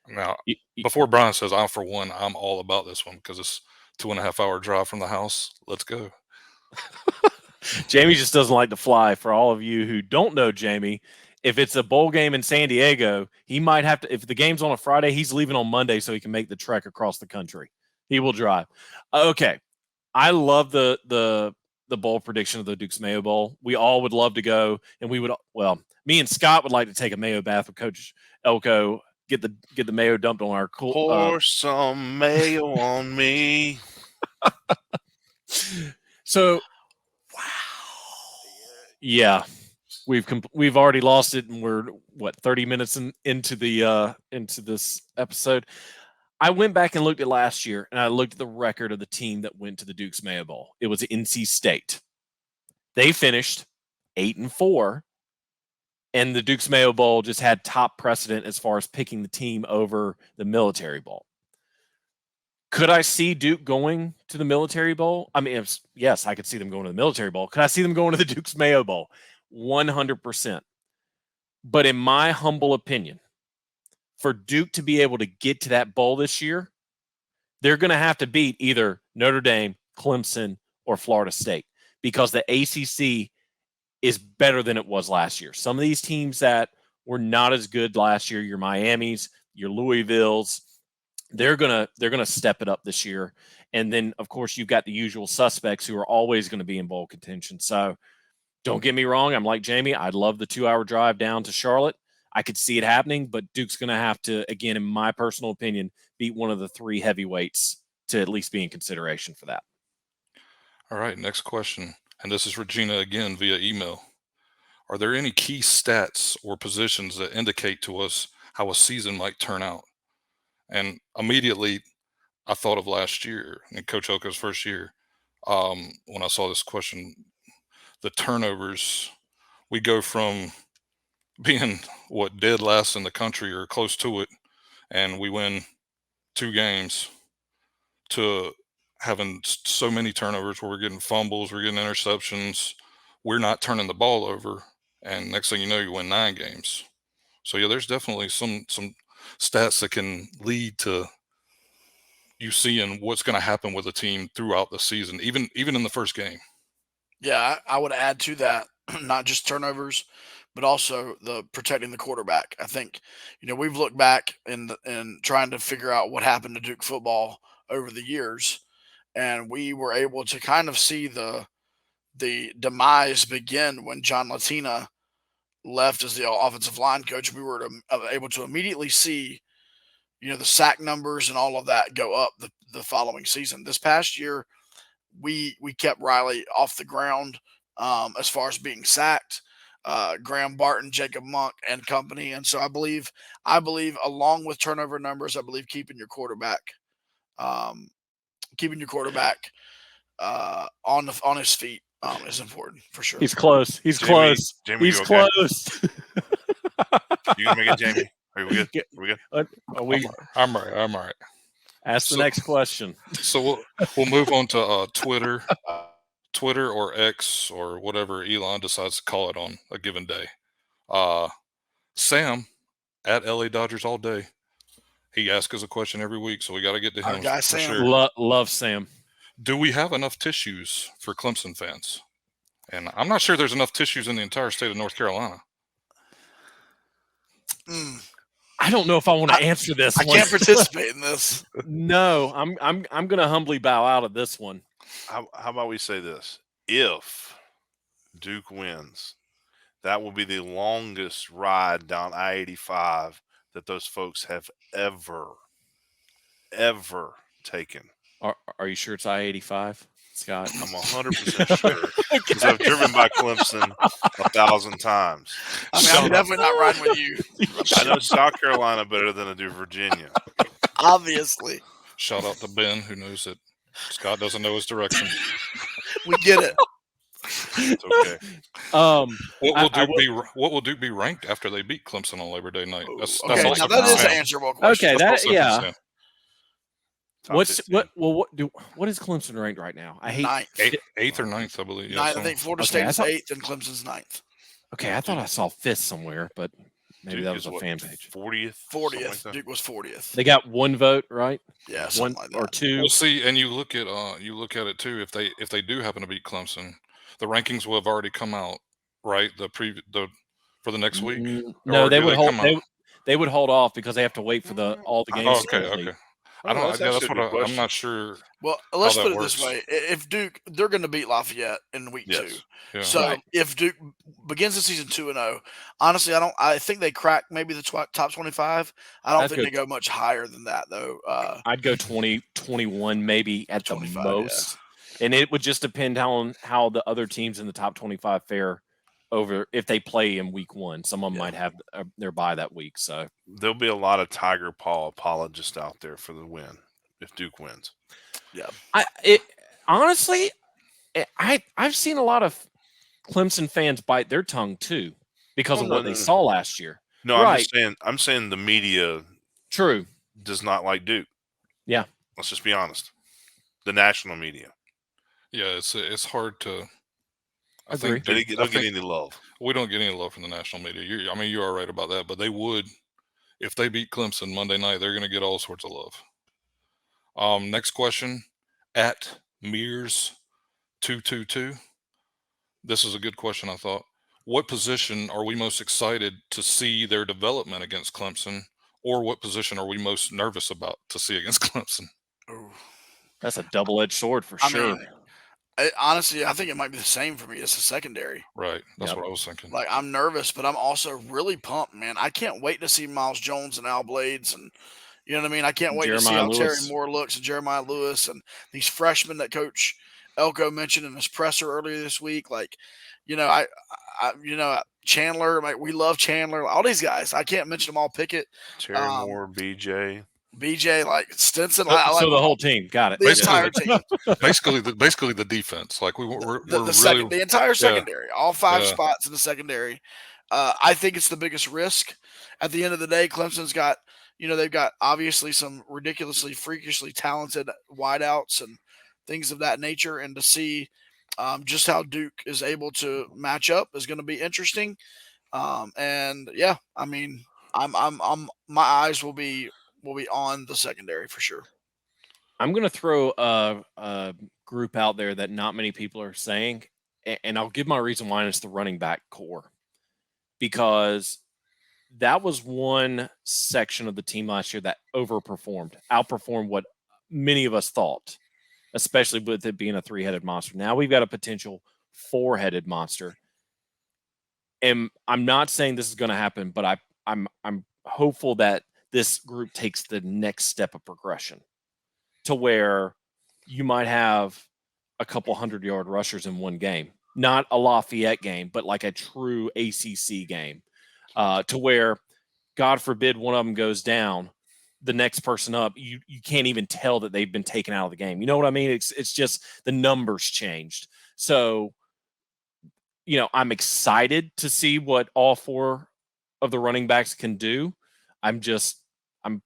Now, before Brian says, I'm all about this one because it's 2.5 hour drive from the house. Let's go. Jamie just doesn't like to fly. For all of you who don't know Jamie, if it's a bowl game in San Diego, he might have to, if the game's on a Friday, he's leaving on Monday so he can make the trek across the country. He will drive. Okay. I love the bowl prediction of the Duke's Mayo Bowl. We all would love to go, and me and Scott would like to take a mayo bath with Coach Elko, get the mayo dumped on our cool. Pour some mayo on me. So, wow, yeah, we've already lost it, and we're 30 minutes into this episode. I went back and looked at last year, and I looked at the record of the team that went to the Duke's Mayo Bowl. It was NC State. They finished 8-4, and the Duke's Mayo Bowl just had top precedent as far as picking the team over the Military Bowl. Could I see Duke going to the Military Bowl? Yes, I could see them going to the Military Bowl. Could I see them going to the Duke's Mayo Bowl? 100%. But in my humble opinion, for Duke to be able to get to that bowl this year, they're going to have to beat either Notre Dame, Clemson, or Florida State because the ACC is better than it was last year. Some of these teams that were not as good last year, your Miamis, your Louisvilles, they're gonna step it up this year. And then, of course, you've got the usual suspects who are always going to be in bowl contention. So don't get me wrong. I'm like Jamie. I'd love the 2-hour drive down to Charlotte. I could see it happening, but Duke's going to have to, again, in my personal opinion, beat one of the 3 heavyweights to at least be in consideration for that. All right, next question. And this is Regina again via email. Are there any key stats or positions that indicate to us how a season might turn out? And immediately I thought of last year in Coach Elko's first year when I saw this question. The turnovers, we go from being dead last in the country or close to it, and we win 2 games, to having so many turnovers where we're getting fumbles, we're getting interceptions, we're not turning the ball over, and next thing you know, you win 9 games. So yeah, there's definitely some stats that can lead to you seeing what's going to happen with a team throughout the season, even in the first game. Yeah, I would add to that not just turnovers, but also the protecting the quarterback. I think, we've looked back in trying to figure out what happened to Duke football over the years, and we were able to kind of see the demise begin when John Latina left as the offensive line coach. We were able to immediately see, the sack numbers and all of that go up the following season. This past year, we kept Riley off the ground as far as being sacked. Graham Barton, Jacob Monk, and company. And so I believe along with turnover numbers, I believe keeping your quarterback on his feet is important for sure. He's close. He's Jamie, close. Jamie, He's you okay? close. You gonna make it, Jamie? Are we good? Are we good? Are we I'm all right. I'm all right. ask the So- next question? So we'll move on to Twitter or X or whatever Elon decides to call it on a given day. Sam at LA Dodgers all day. He asks us a question every week, so we got to get to Our him guy for Sam. sure. Love Sam. Do we have enough tissues for Clemson fans? And I'm not sure there's enough tissues in the entire state of North Carolina. I don't know if I want to answer this. I one. can't participate in this. No, I'm going to humbly bow out of this one. How about we say this? If Duke wins, that will be the longest ride down I-85 that those folks have ever taken. Are you sure it's I-85, Scott? I'm 100% sure because I've driven by Clemson 1,000 times. I mean, I'm definitely not riding with you. I know South Carolina better than I do Virginia. Obviously, Shout out to Ben, who knows that Scott doesn't know his direction. we get it. It's okay. What will Duke be ranked after they beat Clemson on Labor Day night? That's Okay, also now that is an Sam. answerable question. Okay, That's also yeah. Sam. Top 15. What is Clemson ranked right now? I hate. Ninth. Eighth or ninth, I believe. Yeah, I so- think Florida Okay, State I is thought- 8th and Clemson's 9th. Okay, I thought I saw fifth somewhere, but maybe Duke that was is a what, fan page. 40th? 40th. Duke was 40th. They got one vote, right? Yeah, One something like that. or two. We'll see, and you look at it too. If they do happen to beat Clemson, the rankings will have already come out, right? For the next week. No, Or they do would hold. come out? They would hold off because they have to wait for all the games. Oh, to okay, complete. okay. I don't. that's Yeah, that's actually a what good I'm not sure. Well, let's that put it this works. way. If Duke, they're going to beat Lafayette in week 2. Yes. Yeah. So Right. if Duke begins the season 2-0, honestly, I think they crack maybe the top 25. I don't That's think good. they go much higher than that, though. I'd go 20, 21 maybe at the 25, most, and it would just depend on how the other teams in the top 25 fare over if they play in week 1. Some of them might have their bye that week. So There'll be a lot of Tiger Paw apologists out there for the win if Duke wins. honestly, I've seen a lot of Clemson fans bite their tongue too because of what they saw last year. No, Right. I'm saying the media True. does not like Duke. Yeah. Let's just be honest. The national media. Yeah, it's hard to. I Agree. think They Duke- don't I get think any love. we don't get any love from the national media. You are right about that, but they would if they beat Clemson Monday night. They're going to get all sorts of love. Next question at Mears222. This is a good question, I thought. What position are we most excited to see their development against Clemson, or what position are we most nervous about to see against Clemson? Ooh. That's a double-edged sword for I sure. mean, honestly, I think it might be the same for me. It's the secondary. Right. That's Yep. what I was thinking. Like, I'm nervous, but I'm also really pumped, man. I can't wait to see Miles Jones and Al Blades, and you know what I mean. I can't wait to see Jeremiah how Terry Lewis. Moore looks and Jeremiah Lewis and these freshmen that Coach Elko mentioned in his presser earlier this week. Like, Chandler. Like, we love Chandler. All these guys. I can't mention them all. Pickett, Terry Moore, BJ. BJ, like Stinson. So, I like so the whole team got it. the Basically, entire team. basically the defense. Like we're The entire secondary, all 5 Yeah. spots in the secondary. I think it's the biggest risk. At the end of the day, Clemson's got, they've got obviously some ridiculously, freakishly talented wideouts and things of that nature. And to see just how Duke is able to match up is going to be interesting. And yeah, I mean, my eyes will be on the secondary for sure. I'm going to throw a group out there that not many people are saying, and I'll give my reason why, and it's the running back core. Because that was one section of the team last year that outperformed what many of us thought, especially with it being a 3-headed monster. Now we've got a potential 4-headed monster. And I'm not saying this is going to happen, but I'm hopeful that this group takes the next step of progression to where you might have a couple 100-yard rushers in one game, not a Lafayette game, but like a true ACC game, to where, God forbid, one of them goes down, the next person up, you can't even tell that they've been taken out of the game. You know what I mean? It's just the numbers changed. So, I'm excited to see what all 4 of the running backs can do. I'm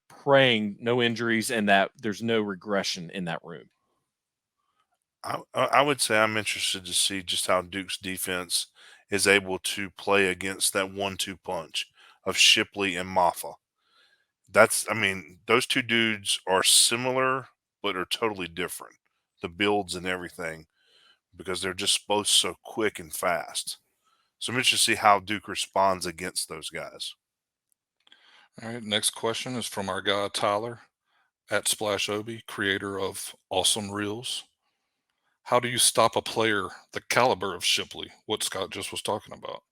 praying no injuries and that there's no regression in that room. I would say I'm interested to see just how Duke's defense is able to play against that 1-2 punch of Shipley and Maffa. Those two dudes are similar, but are totally different. The builds and everything, because they're just both so quick and fast. So I'm interested to see how Duke responds against those guys. All right, next question is from our guy Tyler at Splash Obi, creator of Awesome Reels. How do you stop a player the caliber of Shipley? What Scott just was talking about.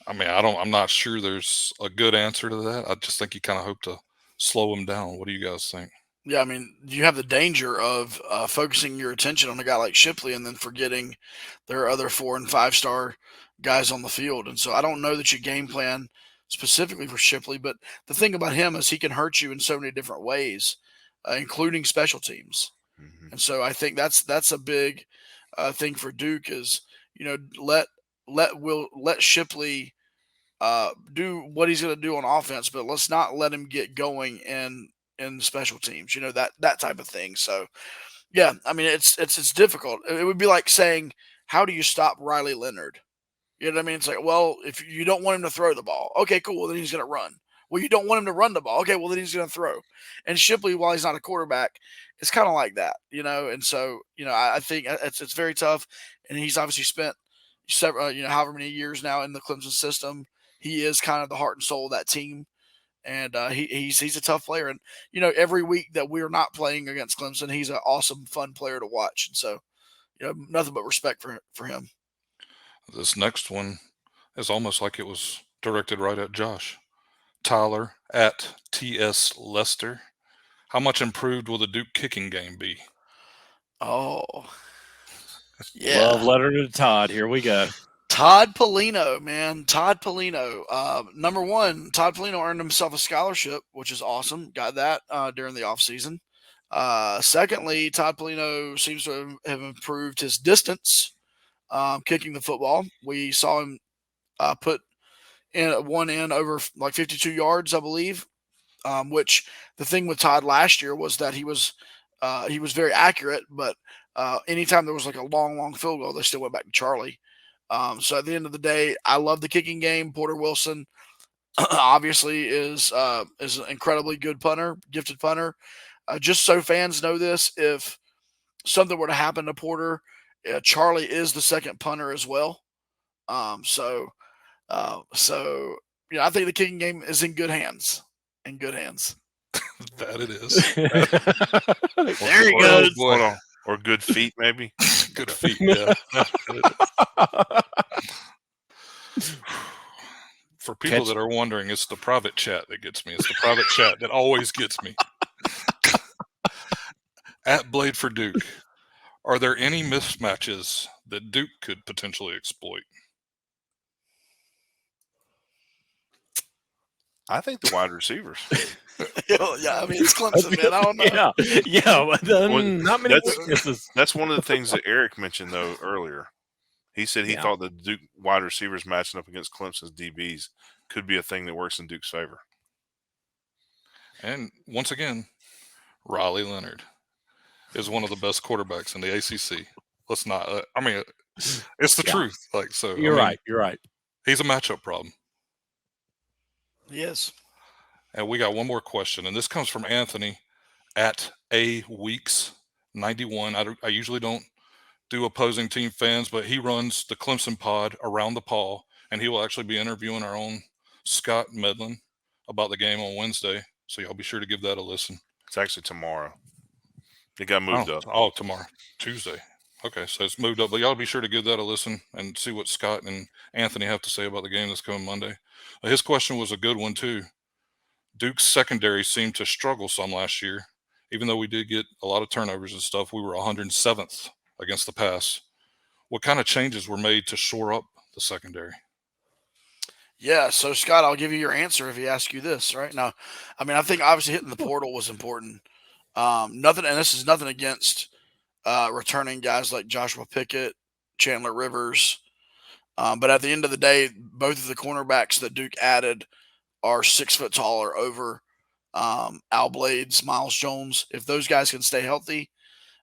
I'm not sure there's a good answer to that. I just think you kind of hope to slow him down. What do you guys think? Yeah, you have the danger of focusing your attention on a guy like Shipley and then forgetting there are other 4 and 5-star guys on the field. And so I don't know that you game plan specifically for Shipley, but the thing about him is he can hurt you in so many different ways, including special teams. Mm-hmm. And so I think that's a big thing for Duke is, let Shipley do what he's going to do on offense, but let's not let him get going in the special teams, that type of thing. So, yeah, it's difficult. It would be like saying, how do you stop Riley Leonard? You know what I mean? It's like, well, if you don't want him to throw the ball, okay, cool, well, then he's going to run. Well, you don't want him to run the ball, okay, well, then he's going to throw. And Shipley, while he's not a quarterback, it's kind of like that, And so, I think it's very tough. And he's obviously spent several, however many years now in the Clemson system. He is kind of the heart and soul of that team. And he's a tough player. And, every week that we're not playing against Clemson, he's an awesome, fun player to watch. And so, nothing but respect for him. This next one is almost like it was directed right at Josh. Tyler at TS Lester. How much improved will the Duke kicking game be? Oh, yeah. Love letter to Todd. Here we go. Todd Polino, man. Todd Polino. Number one, Todd Polino earned himself a scholarship, which is awesome. Got that during the offseason. Secondly, Todd Polino seems to have improved his distance kicking the football. We saw him put one in over like 52 yards, I believe, which the thing with Todd last year was that he was very accurate, but anytime there was like a long field goal, they still went back to Charlie. So at the end of the day, I love the kicking game. Porter Wilson obviously is an incredibly good punter, gifted punter. Just so fans know this, if something were to happen to Porter, Charlie is the second punter as well. So I think the kicking game is in good hands. In good hands. That it is. There he goes. Hold on. Or good feet, maybe. Good feet, yeah. For people that are wondering, it's the private chat that gets me. It's the private chat that always gets me. At Blade for Duke, are there any mismatches that Duke could potentially exploit? I think the wide receivers. Yeah, it's Clemson, man. I don't know. Not many weaknesses. That's one of the things that Eric mentioned, though, earlier. He said he thought the Duke wide receivers matching up against Clemson's DBs could be a thing that works in Duke's favor. And once again, Riley Leonard is one of the best quarterbacks in the ACC. Let's not. It's the truth. You're right. You're right. He's a matchup problem. Yes. And we got one more question, and this comes from Anthony at aweeks91. I usually don't do opposing team fans, but he runs the Clemson pod Around the Paw, and he will actually be interviewing our own Scott Medlin about the game on Wednesday. So y'all be sure to give that a listen. It's actually tomorrow. It got moved up. Oh, tomorrow, Tuesday. Okay, so it's moved up, but y'all be sure to give that a listen and see what Scott and Anthony have to say about the game that's coming Monday. His question was a good one too. Duke's secondary seemed to struggle some last year. Even though we did get a lot of turnovers and stuff, we were 107th against the pass. What kind of changes were made to shore up the secondary? Yeah, so Scott, I'll give you your answer if he asks you this right now. I mean, I think obviously hitting the portal was important. Nothing, and this is nothing against returning guys like Joshua Pickett, Chandler Rivers, but at the end of the day, both of the cornerbacks that Duke added are 6 foot tall or over. Al Blades, Miles Jones. If those guys can stay healthy,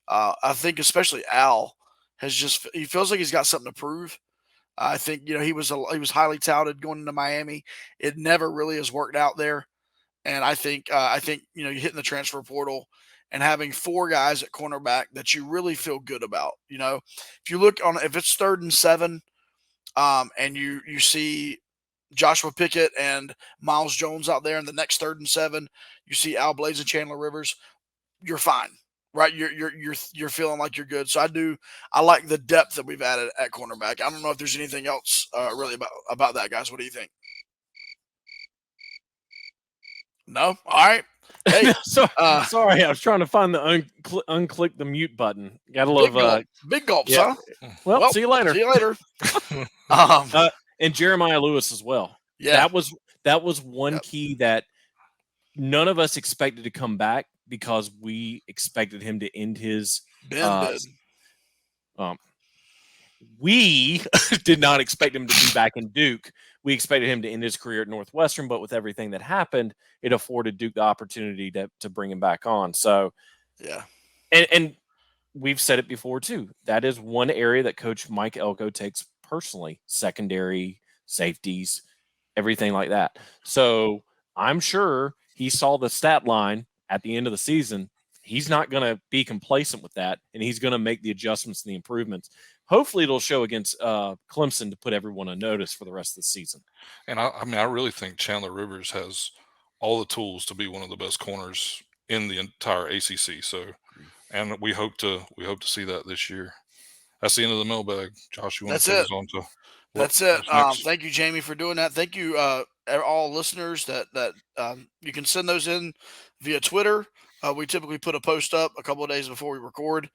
I think especially Al he feels like he's got something to prove. I think he was highly touted going into Miami. It never really has worked out there, and I think you hitting the transfer portal and having 4 guys at cornerback that you really feel good about. If you look on if it's 3rd and 7, and you see Joshua Pickett and Miles Jones out there in the next 3rd and 7, you see Al Blades and Chandler Rivers, you're fine. Right, you're feeling like you're good. So I like the depth that we've added at cornerback. I don't know if there's anything else really about that, guys. What do you think? No, all right. Hey, sorry, I was trying to find the unclick the mute button. Gotta love big gulps, yeah. huh? Well, see you later. See you later. And Jeremiah Lewis as well. Yeah, that was one key that none of us expected to come back, because we expected him to end his we did not expect him to be back in Duke. We expected him to end his career at Northwestern, but with everything that happened, it afforded Duke the opportunity to bring him back on. So yeah. And we've said it before too. That is one area that Coach Mike Elko takes personally: secondary, safeties, everything like that. So I'm sure he saw the stat line at the end of the season. He's not going to be complacent with that, and he's going to make the adjustments and the improvements. Hopefully it'll show against Clemson to put everyone on notice for the rest of the season. And I really think Chandler Rivers has all the tools to be one of the best corners in the entire ACC. So, and we hope to see that this year. That's the end of the mailbag. Josh, you want to take us on to That's it. Thank you, Jamie, for doing that. Thank you, all listeners that you can send those in via Twitter. We typically put a post up a couple of days before we record.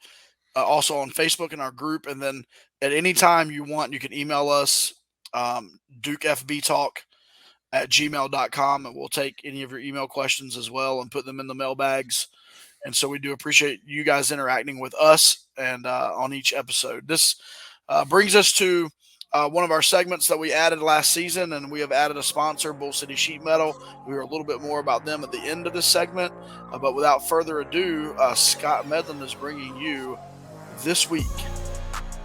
Also on Facebook in our group, and then at any time you want, you can email us, dukefbtalk@gmail.com, and we'll take any of your email questions as well and put them in the mailbags. And so we do appreciate you guys interacting with us and on each episode. This brings us to one of our segments that we added last season, and we have added a sponsor, Bull City Sheet Metal. We hear a little bit more about them at the end of this segment, but without further ado, Scott Medlin is bringing you This Week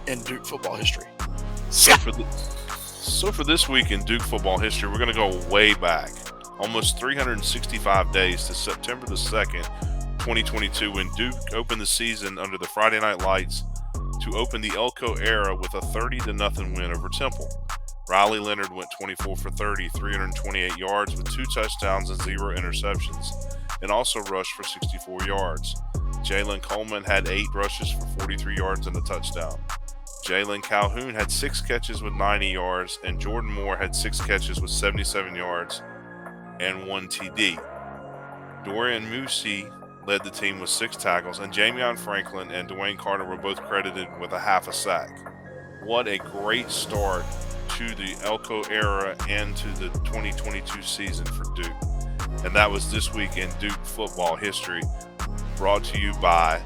in Duke Football History. So for this week in Duke football history, we're going to go way back, almost 365 days to September the 2nd, 2022, when Duke opened the season under the Friday Night Lights to open the Elko era with a 30-0 win over Temple. Riley Leonard went 24 for 30, 328 yards with 2 touchdowns and 0 interceptions, and also rushed for 64 yards. Jalen Coleman had 8 rushes for 43 yards and a touchdown. Jalen Calhoun had 6 catches with 90 yards, and Jordan Moore had 6 catches with 77 yards and 1 TD. Dorian Musi led the team with 6 tackles, and Jamion Franklin and Dwayne Carter were both credited with a half a sack. What a great start to the Elko era and to the 2022 season for Duke. And that was This Week in Duke football history, brought to you by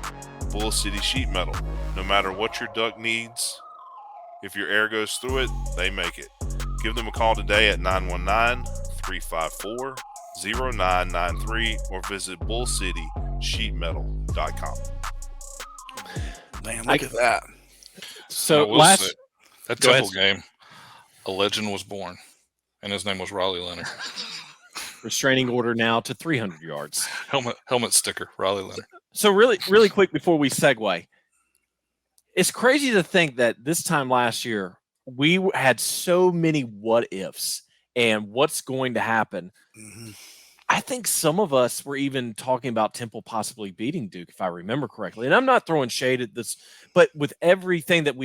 Bull City Sheet Metal. No matter what your duck needs, if your air goes through it, they make it. Give them a call today at 919-354-0993 or visit bullcitysheetmetal.com. Man, look at that. So that Temple game, a legend was born, and his name was Riley Leonard. Restraining order now to 300 yards. Helmet sticker, Riley Leonard. So really quick before we segue, it's crazy to think that this time last year we had so many what ifs and what's going to happen. Mm-hmm. I think some of us were even talking about Temple possibly beating Duke, if I remember correctly. And I'm not throwing shade at this, but with everything that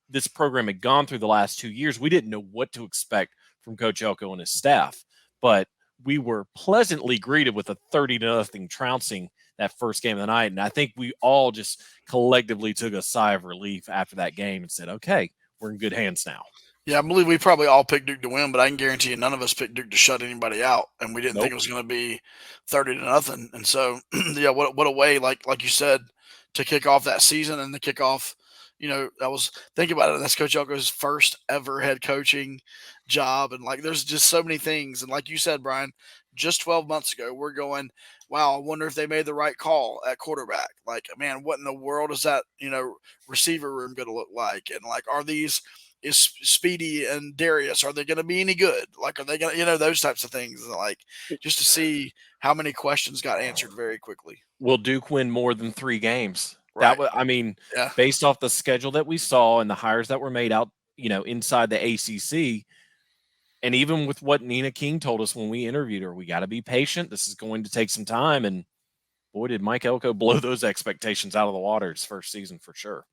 this program had gone through the last 2 years, we didn't know what to expect from Coach Elko and his staff. But we were pleasantly greeted with a 30-0 trouncing that first game of the night. And I think we all just collectively took a sigh of relief after that game and said, okay, we're in good hands now. Yeah, I believe we probably all picked Duke to win, but I can guarantee you none of us picked Duke to shut anybody out, and we didn't think it was going to be 30-0. And so, yeah, what a way, like you said, to kick off that season and to kick off. Think about it. That's Coach Elko's first ever head coaching job, and there's just so many things. And like you said, Brian, just 12 months ago, we're going, wow, I wonder if they made the right call at quarterback. Man, what in the world is that receiver room going to look like? And is Speedy and Darius, are they going to be any good? Are they going to, those types of things, just to see how many questions got answered very quickly. Will Duke win more than 3 games? Right. Based off the schedule that we saw and the hires that were made out, inside the ACC, and even with what Nina King told us when we interviewed her, we got to be patient. This is going to take some time. And boy, did Mike Elko blow those expectations out of the water his first season for sure.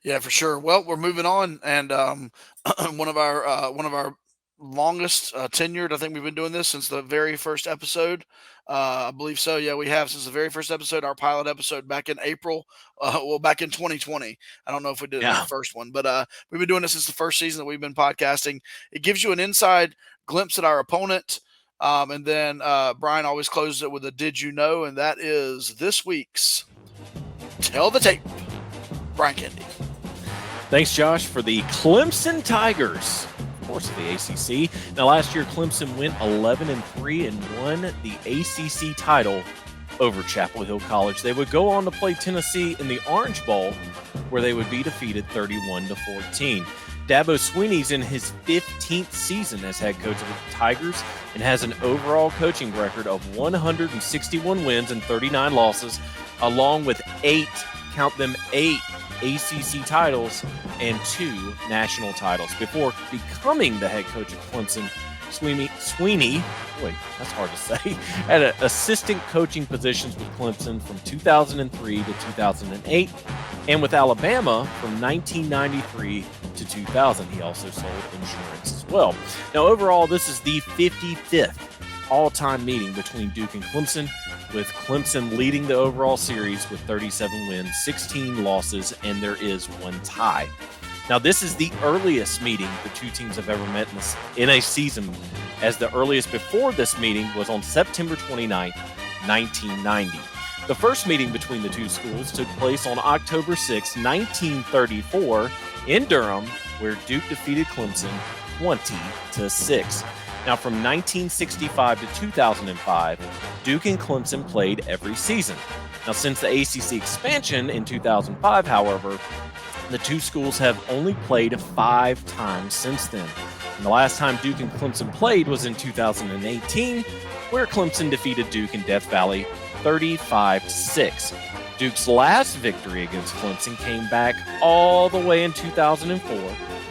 Yeah, for sure. Well, we're moving on, and one of our longest tenured. I think we've been doing this since the very first episode. I believe so. Yeah, we have since the very first episode, our pilot episode back in April. Back in 2020. I don't know if we did it in the first one, but we've been doing this since the first season that we've been podcasting. It gives you an inside glimpse at our opponent. And then Brian always closes it with a "Did you know?" And that is this week's Tell the Tape. Brian Kennedy. Thanks, Josh, for the Clemson Tigers, of course, of the ACC. Now, last year, Clemson went 11-3 and won the ACC title over Chapel Hill College. They would go on to play Tennessee in the Orange Bowl, where they would be defeated 31-14. Dabo Swinney's in his 15th season as head coach of the Tigers and has an overall coaching record of 161 wins and 39 losses, along with 8 ACC titles and 2 national titles. Before becoming the head coach of Clemson, Sweeney, boy, that's hard to say, had assistant coaching positions with Clemson from 2003 to 2008, and with Alabama from 1993 to 2000. He also sold insurance as well. Now, overall, this is the 55th all-time meeting between Duke and Clemson, with Clemson leading the overall series with 37 wins, 16 losses, and there is 1 tie. Now, this is the earliest meeting the two teams have ever met in a season, as the earliest before this meeting was on September 29, 1990. The first meeting between the two schools took place on October 6, 1934 in Durham, where Duke defeated Clemson 20-6. Now, from 1965 to 2005, Duke and Clemson played every season. Now, since the ACC expansion in 2005, however, the two schools have only played 5 times since then. And the last time Duke and Clemson played was in 2018, where Clemson defeated Duke in Death Valley 35-6. Duke's last victory against Clemson came back all the way in 2004,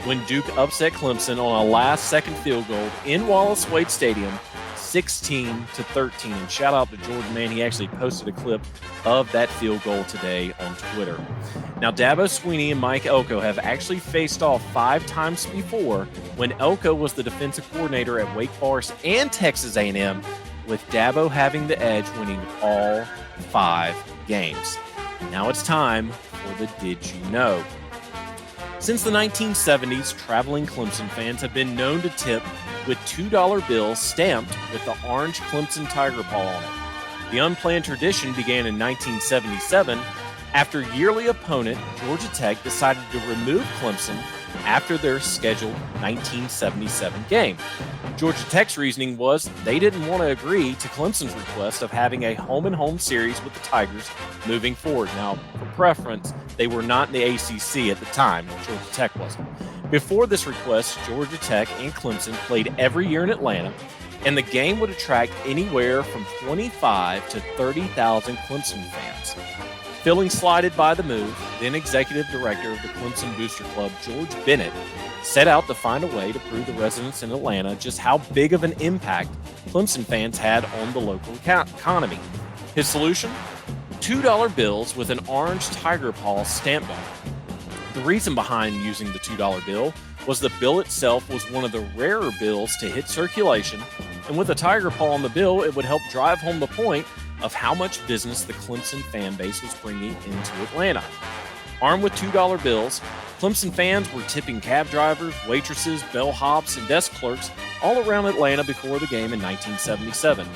when Duke upset Clemson on a last-second field goal in Wallace-Wade Stadium, 16-13. And shout out to Jordan Mann. He actually posted a clip of that field goal today on Twitter. Now, Dabo Swinney and Mike Elko have actually faced off 5 times before, when Elko was the defensive coordinator at Wake Forest and Texas A&M, with Dabo having the edge, winning all 5 games. Now it's time for the Did You Know? Since the 1970s, traveling Clemson fans have been known to tip with $2 bills stamped with the orange Clemson Tiger paw on it. The unplanned tradition began in 1977 after yearly opponent Georgia Tech decided to remove Clemson after their scheduled 1977 game. Georgia Tech's reasoning was they didn't want to agree to Clemson's request of having a home-and-home series with the Tigers moving forward. Now, for preference, they were not in the ACC at the time. Georgia Tech wasn't. Before this request, Georgia Tech and Clemson played every year in Atlanta, and the game would attract anywhere from 25 to 30,000 Clemson fans. Feeling slighted by the move, then executive director of the Clemson Booster Club, George Bennett, set out to find a way to prove the residents in Atlanta just how big of an impact Clemson fans had on the local economy. His solution? $2 bills with an orange tiger paw stamped on it. The reason behind using the $2 bill was the bill itself was one of the rarer bills to hit circulation And with a Tiger paw on the bill, it would help drive home the point of how much business the Clemson fan base was bringing into Atlanta. Armed with $2 bills, Clemson fans were tipping cab drivers, waitresses, bellhops, and desk clerks all around Atlanta before the game in 1977.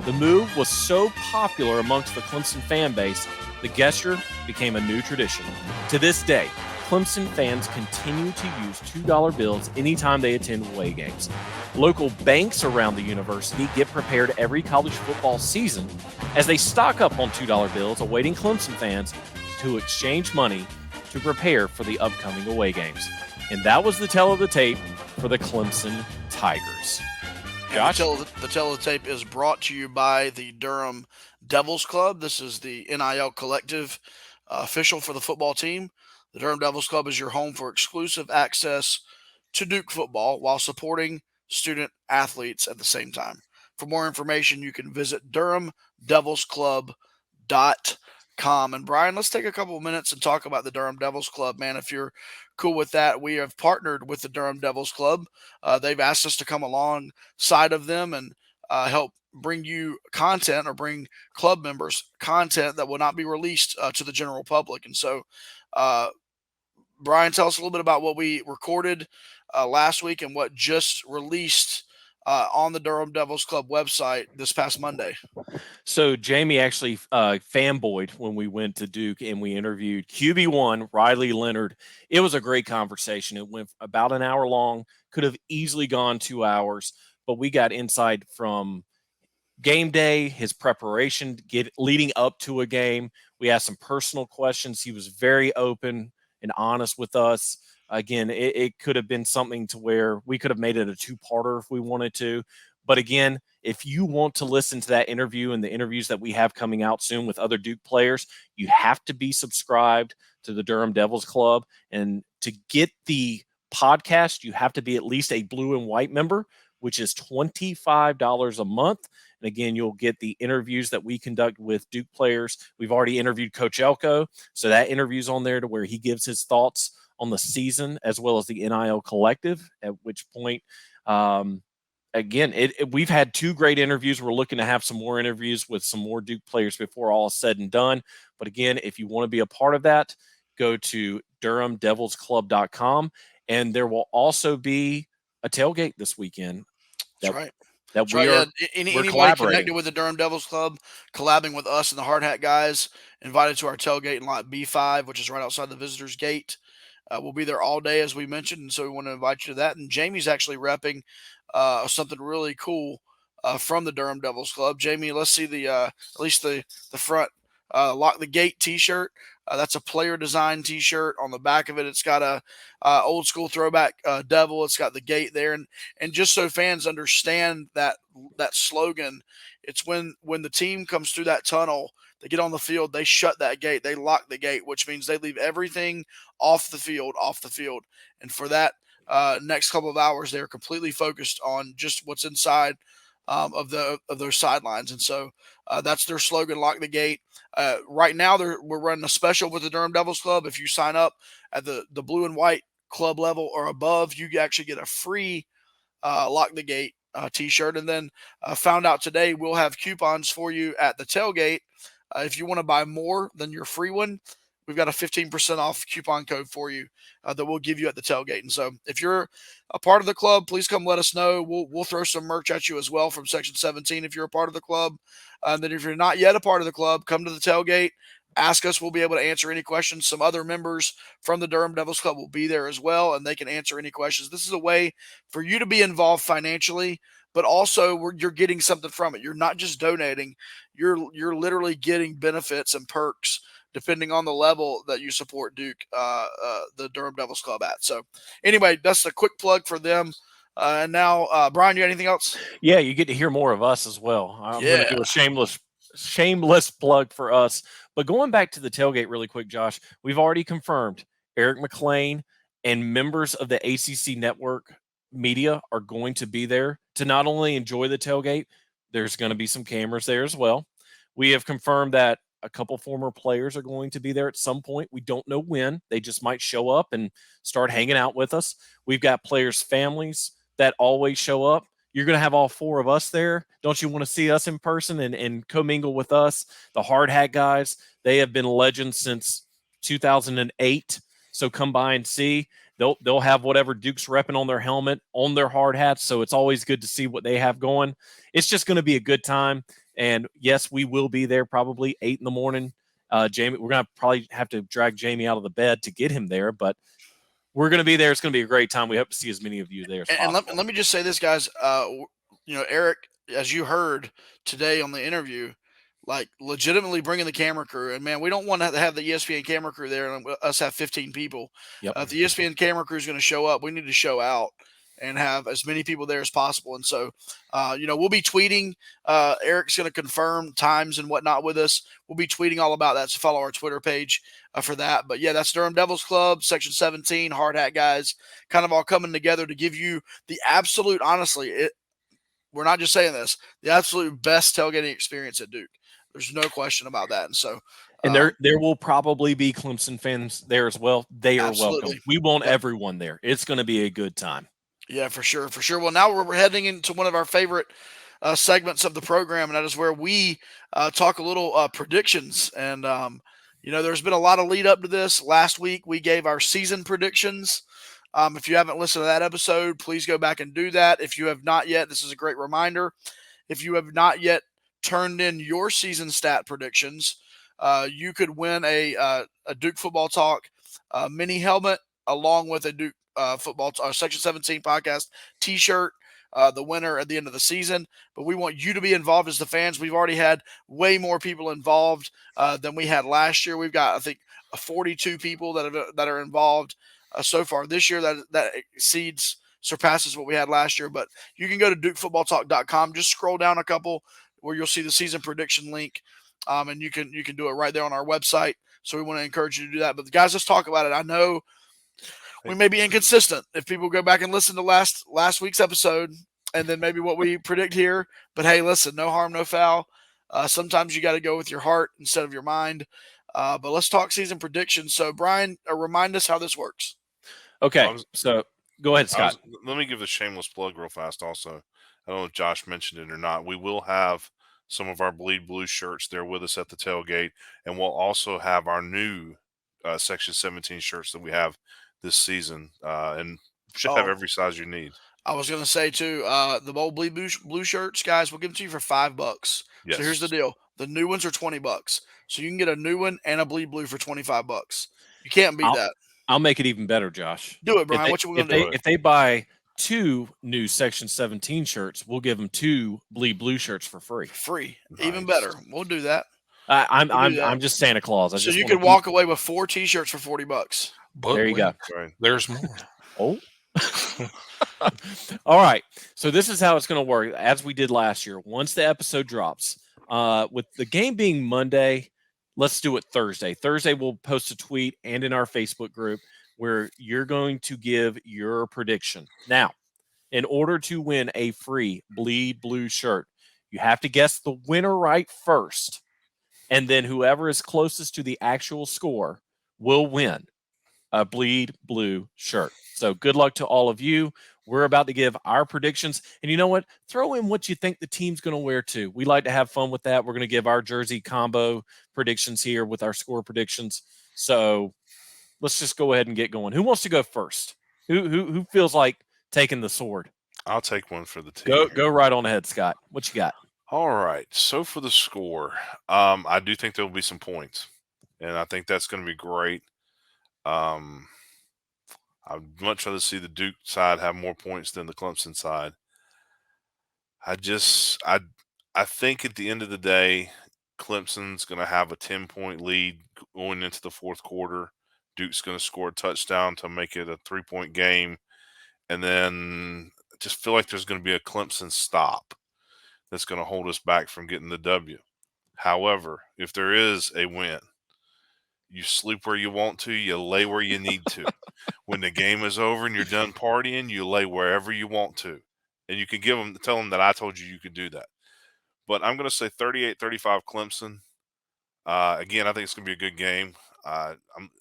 The move was so popular amongst the Clemson fan base, the gesture became a new tradition. To this day, Clemson fans continue to use $2 bills anytime they attend away games. Local banks around the university get prepared every college football season as they stock up on $2 bills, awaiting Clemson fans to exchange money to prepare for the upcoming away games. And that was the tell of the tape for the Clemson Tigers. Josh? The tell of the tape is brought to you by the Durham Devils Club. This is the NIL collective official for the football team. The Durham Devils Club is your home for exclusive access to Duke football while supporting student athletes at the same time. For more information, you can visit DurhamDevilsClub.com. And Brian, let's take a couple of minutes and talk about the Durham Devils Club, man. If you're cool with that, we have partnered with the Durham Devils Club. They've asked us to come alongside of them and help bring you content, or bring club members content that will not be released to the general public. And so, Brian, tell us a little bit about what we recorded last week and what just released on the Durham Devils Club website this past Monday. So Jamie actually fanboyed when we went to Duke and we interviewed QB1 Riley Leonard. It was a great conversation. It went about an hour long, could have easily gone 2 hours, but we got insight from game day, his preparation leading up to a game. We asked some personal questions. He was very open and honest with us. Again, it could have been something to where we could have made it a two-parter if we wanted to. But again, if you want to listen to that interview and the interviews that we have coming out soon with other Duke players, you have to be subscribed to the Durham Devils Club. And to get the podcast, you have to be at least a blue and white member, which is $25 a month. And again, you'll get the interviews that we conduct with Duke players. We've already interviewed Coach Elko, so that interview's on there to where he gives his thoughts on the season as well as the NIL collective, at which point, again, we've had 2 great interviews. We're looking to have some more interviews with some more Duke players before all is said and done. But again, if you want to be a part of that, go to DurhamDevilsClub.com, and there will also be a tailgate this weekend. That's right. That Anybody connected with the Durham Devils Club, collabing with us and the Hard Hat guys, invited to our tailgate in lot B5, which is right outside the visitors gate. We'll be there all day, as we mentioned, and so we want to invite you to that. And Jamie's actually repping something really cool from the Durham Devils Club. Jamie, let's see at least the front Lock the Gate T-shirt. That's a player design T-shirt. On the back of it, it's got a old school throwback devil. It's got the gate there, and just so fans understand that slogan, it's when the team comes through that tunnel, they get on the field, they shut that gate, they lock the gate, which means they leave everything off the field. And for that next couple of hours, they're completely focused on just what's inside of those sidelines. And so that's their slogan, Lock the Gate. Right now, we're running a special with the Durham Devils Club. If you sign up at the blue and white club level or above, you actually get a free Lock the Gate T-shirt. And then found out today, we'll have coupons for you at the tailgate. If you want to buy more than your free one, we've got a 15% off coupon code for you that we'll give you at the tailgate. And so if you're a part of the club, please come let us know. We'll throw some merch at you as well from Section 17 if you're a part of the club. And then if you're not yet a part of the club, come to the tailgate. Ask us. We'll be able to answer any questions. Some other members from the Durham Devils Club will be there as well, and they can answer any questions. This is a way for you to be involved financially, but also you're getting something from it. You're not just donating. You're literally getting benefits and perks depending on the level that you support Duke, the Durham Devils Club at. So anyway, that's a quick plug for them. And now, Brian, you got anything else? Yeah, you get to hear more of us as well. I'm going to do a shameless plug for us. But going back to the tailgate really quick, Josh, we've already confirmed Eric Mac Lain and members of the ACC Network media are going to be there to not only enjoy the tailgate, there's going to be some cameras there as well. We have confirmed that a couple former players are going to be there at some point. We don't know when. They just might show up and start hanging out with us. We've got players' families that always show up. you're going to have all 4 of us there. Don't you want to see us in person and commingle with us? The hard hat guys, they have been legends since 2008. So come by and see. They'll have whatever Duke's repping on their helmet, on their hard hats. So it's always good to see what they have going. It's just going to be a good time. And yes, we will be there probably 8 in the morning. Jamie, we're going to probably have to drag Jamie out of the bed to get him there, but we're going to be there. It's going to be a great time. We hope to see as many of you there as possible. And let me just say this, guys. Eric, as you heard today on the interview, like legitimately bringing the camera crew. And man, we don't want to have the ESPN camera crew there and us have 15 people. Yep. If the ESPN camera crew is going to show up, we need to show out and have as many people there as possible. And so, we'll be tweeting. Eric's going to confirm times and whatnot with us. We'll be tweeting all about that. So follow our Twitter page for that. But yeah, that's Durham Devils Club, Section 17, Hard Hat guys, kind of all coming together to give you the absolute, honestly, we're not just saying this, the absolute best tailgating experience at Duke. There's no question about that. And so, and there will probably be Clemson fans there as well. They are welcome. We want everyone there. It's going to be a good time. Yeah, for sure. For sure. Well, now we're heading into one of our favorite segments of the program, and that is where we talk a little predictions. And, there's been a lot of lead up to this. Last week, we gave our season predictions. If you haven't listened to that episode, please go back and do that. If you have not yet, this is a great reminder. If you have not yet turned in your season stat predictions, you could win a Duke Football Talk mini helmet along with a Duke football Section 17 podcast t-shirt, the winner at the end of the season. But we want you to be involved as the fans. We've already had way more people involved than we had last year. We've got, I think, 42 people that are involved so far this year. That surpasses what we had last year. But you can go to DukeFootballTalk.com. Just scroll down a couple where you'll see the season prediction link, and you can do it right there on our website. So we want to encourage you to do that. But guys, let's talk about it. I know we may be inconsistent if people go back and listen to last week's episode and then maybe what we predict here. But hey, listen, no harm, no foul. Sometimes you got to go with your heart instead of your mind. But let's talk season predictions. So, Brian, remind us how this works. Okay, so go ahead, Scott. Let me give a shameless plug real fast also. I don't know if Josh mentioned it or not. We will have some of our Bleed Blue shirts there with us at the tailgate, and we'll also have our new Section 17 shirts that we have this season, and should have every size you need. I was going to say, too, the old Bleed Blue shirts, guys, we'll give them to you for $5. Yes. So here's the deal. The new ones are $20. So you can get a new one and a Bleed Blue for $25. You can't beat that. I'll make it even better, Josh. Do it, Brian. What you going to do? If they buy 2 new Section 17 shirts, we'll give them 2 Bleed Blue shirts for free. Nice. Even better. We'll do that. I'm just Santa Claus. So you could walk away with 4 T-shirts for $40. But there you go. Right. There's more. Oh. All right. So this is how it's going to work, as we did last year. Once the episode drops, with the game being Monday, let's do it Thursday. Thursday, we'll post a tweet and in our Facebook group where you're going to give your prediction. Now, in order to win a free Bleed Blue shirt, you have to guess the winner right first. And then whoever is closest to the actual score will win a Bleed Blue shirt. So good luck to all of you. We're about to give our predictions. And you know what? Throw in what you think the team's going to wear too. We like to have fun with that. We're going to give our jersey combo predictions here with our score predictions. So let's just go ahead and get going. Who wants to go first? Who feels like taking the sword? I'll take one for the team. Go right on ahead, Scott. What you got? All right. So for the score, I do think there will be some points, and I think that's going to be great. I'd much rather see the Duke side have more points than the Clemson side. I think at the end of the day, Clemson's going to have a 10-point lead going into the fourth quarter. Duke's going to score a touchdown to make it a 3-point game. And then I just feel like there's going to be a Clemson stop that's going to hold us back from getting the W. However, if there is a win, you sleep where you want to, you lay where you need to. When the game is over and you're done partying, you lay wherever you want to. And you can tell them that I told you could do that. But I'm going to say 38-35 Clemson. Again, I think it's going to be a good game. I'm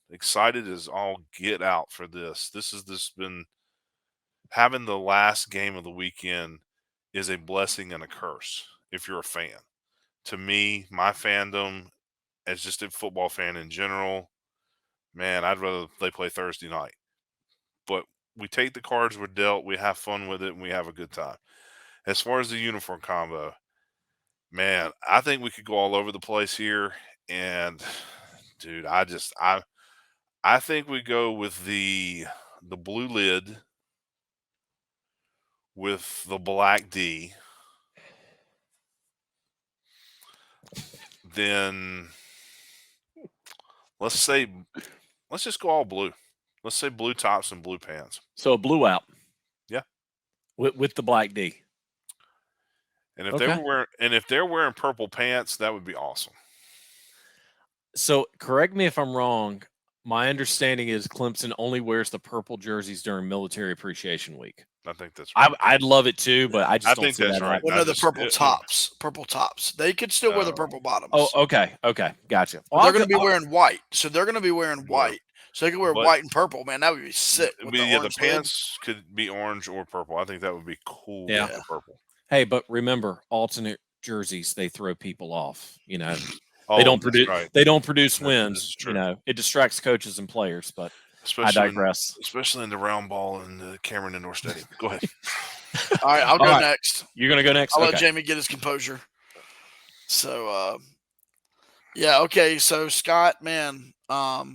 excited as all get out for this. This has been having the last game of the weekend is a blessing and a curse if you're a fan. To me, my fandom, as just a football fan in general, man, I'd rather they play Thursday night. But we take the cards we're dealt, we have fun with it, and we have a good time. As far as the uniform combo, man, I think we could go all over the place here. And dude, I think we go with the blue lid with the black D. Then let's just go all blue. Let's say blue tops and blue pants. So a blue out. Yeah. With the black D. And if they're wearing purple pants, that would be awesome. So correct me if I'm wrong. My understanding is Clemson only wears the purple jerseys during Military Appreciation Week. I think that's right. I'd love it too, but I just don't think see that's that right. happening. Well, no, the purple tops. Purple tops. They could still wear the purple bottoms. Oh, okay, gotcha. Well, they're going to be wearing white, so they're going to be wearing white. So they could wear white and purple. Man, that would be sick. The pants could be orange or purple. I think that would be cool. Yeah, with the purple. Hey, but remember, alternate jerseys, they throw people off. You know, Oh, they don't produce. right. They don't produce wins. This is true. You know, it distracts coaches and players. But Especially I digress. Especially in the round ball in the Cameron Indoor Stadium. Go ahead. All right, I'll go next. You're going to go next? I'll let Jamie get his composure. So, yeah, okay. So, Scott, man, I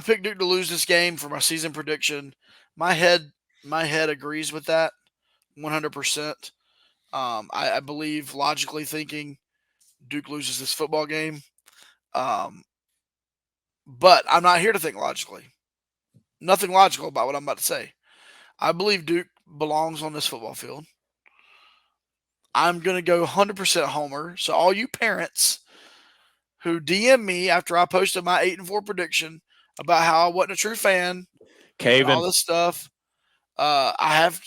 picked Duke to lose this game for my season prediction. My head agrees with that 100%. I believe, logically thinking, Duke loses this football game. But I'm not here to think logically. Nothing logical about what I'm about to say. I believe Duke belongs on this football field. I'm going to go 100% homer. So all you parents who DM me after I posted my 8-4 prediction about how I wasn't a true fan, all this stuff, I have,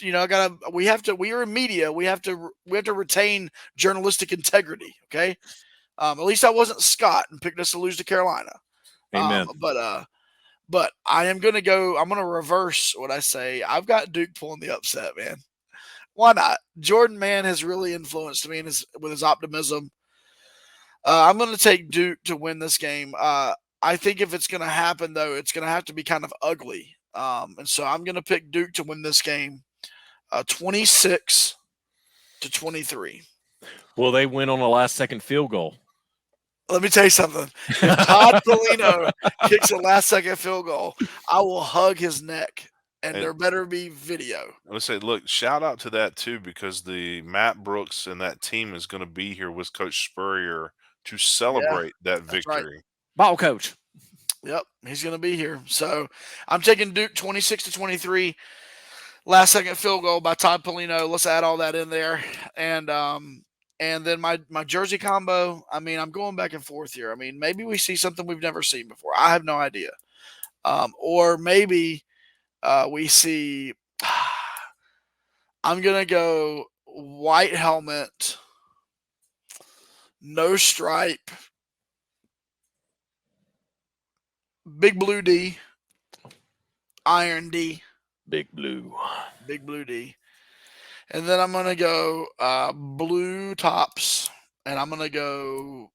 we are in media. We have to retain journalistic integrity. Okay. At least I wasn't Scott and picked us to lose to Carolina. Amen. But I'm going to reverse what I say. I've got Duke pulling the upset, man. Why not? Jordan Mann has really influenced me with his optimism. I'm going to take Duke to win this game. I think if it's going to happen, though, it's going to have to be kind of ugly. And so I'm going to pick Duke to win this game 26-23. Will they win on a last-second field goal? Let me tell you something. If Todd Polino kicks a last-second field goal, I will hug his neck, and there better be video. I would say, look, shout out to that, too, because the Matt Brooks and that team is going to be here with Coach Spurrier to celebrate that victory. Right. Ball coach. Yep, he's going to be here. So I'm taking Duke 26-23. Last-second field goal by Todd Polino. Let's add all that in there. And then my jersey combo, I mean, I'm going back and forth here. I mean, maybe we see something we've never seen before. I have no idea. Or maybe we see – I'm going to go white helmet, no stripe, big blue D, iron D. Big blue D. And then I'm going to go blue tops, and I'm going to go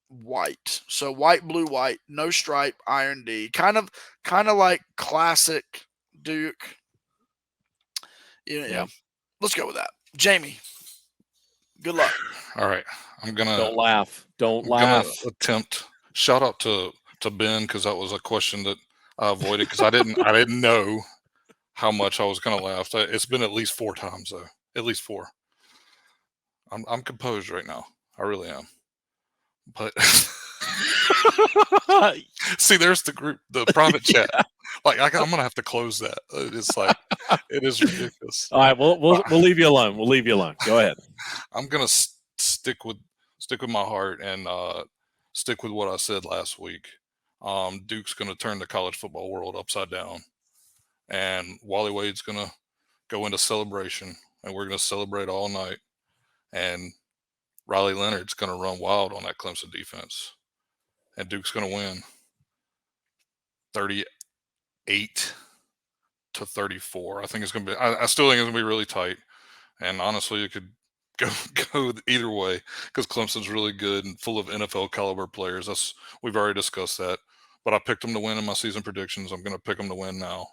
white. So white, blue, white, no stripe, iron D. Kind of like classic Duke. Yeah. Let's go with that. Jamie, good luck. All right. Don't laugh. Don't gonna laugh. attempt. Shout out to Ben, because that was a question that I avoided because I didn't know how much I was going to laugh. It's been at least 4 times, though. At least 4. I'm composed right now. I really am. But see, there's the group, the private chat. Like I'm going to have to close that. It's like it is ridiculous. All right, we'll leave you alone. We'll leave you alone. Go ahead. I'm going to stick with my heart and stick with what I said last week. Duke's going to turn the college football world upside down. And Wally Wade's going to go into celebration, and we're going to celebrate all night. And Riley Leonard's going to run wild on that Clemson defense. And Duke's going to win 38-24. to 34. I think it's going to be. I still think it's going to be really tight, and honestly, it could go either way because Clemson's really good and full of NFL caliber players. We've already discussed that. But I picked them to win in my season predictions. I'm going to pick them to win now.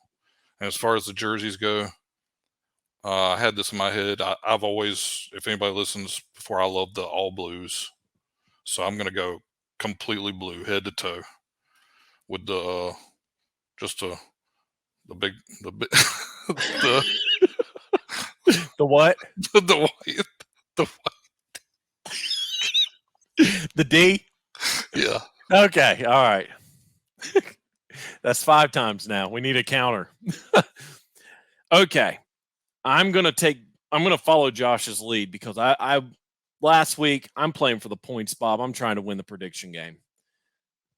And as far as the jerseys go, I had this in my head. I've always, if anybody listens before, I love the all blues. So I'm going to go completely blue, head to toe, with the big the The what? the white The D? yeah. Okay. All right. That's 5 times now. We need a counter. Okay. I'm going to follow Josh's lead because I last week I'm playing for the points, Bob. I'm trying to win the prediction game.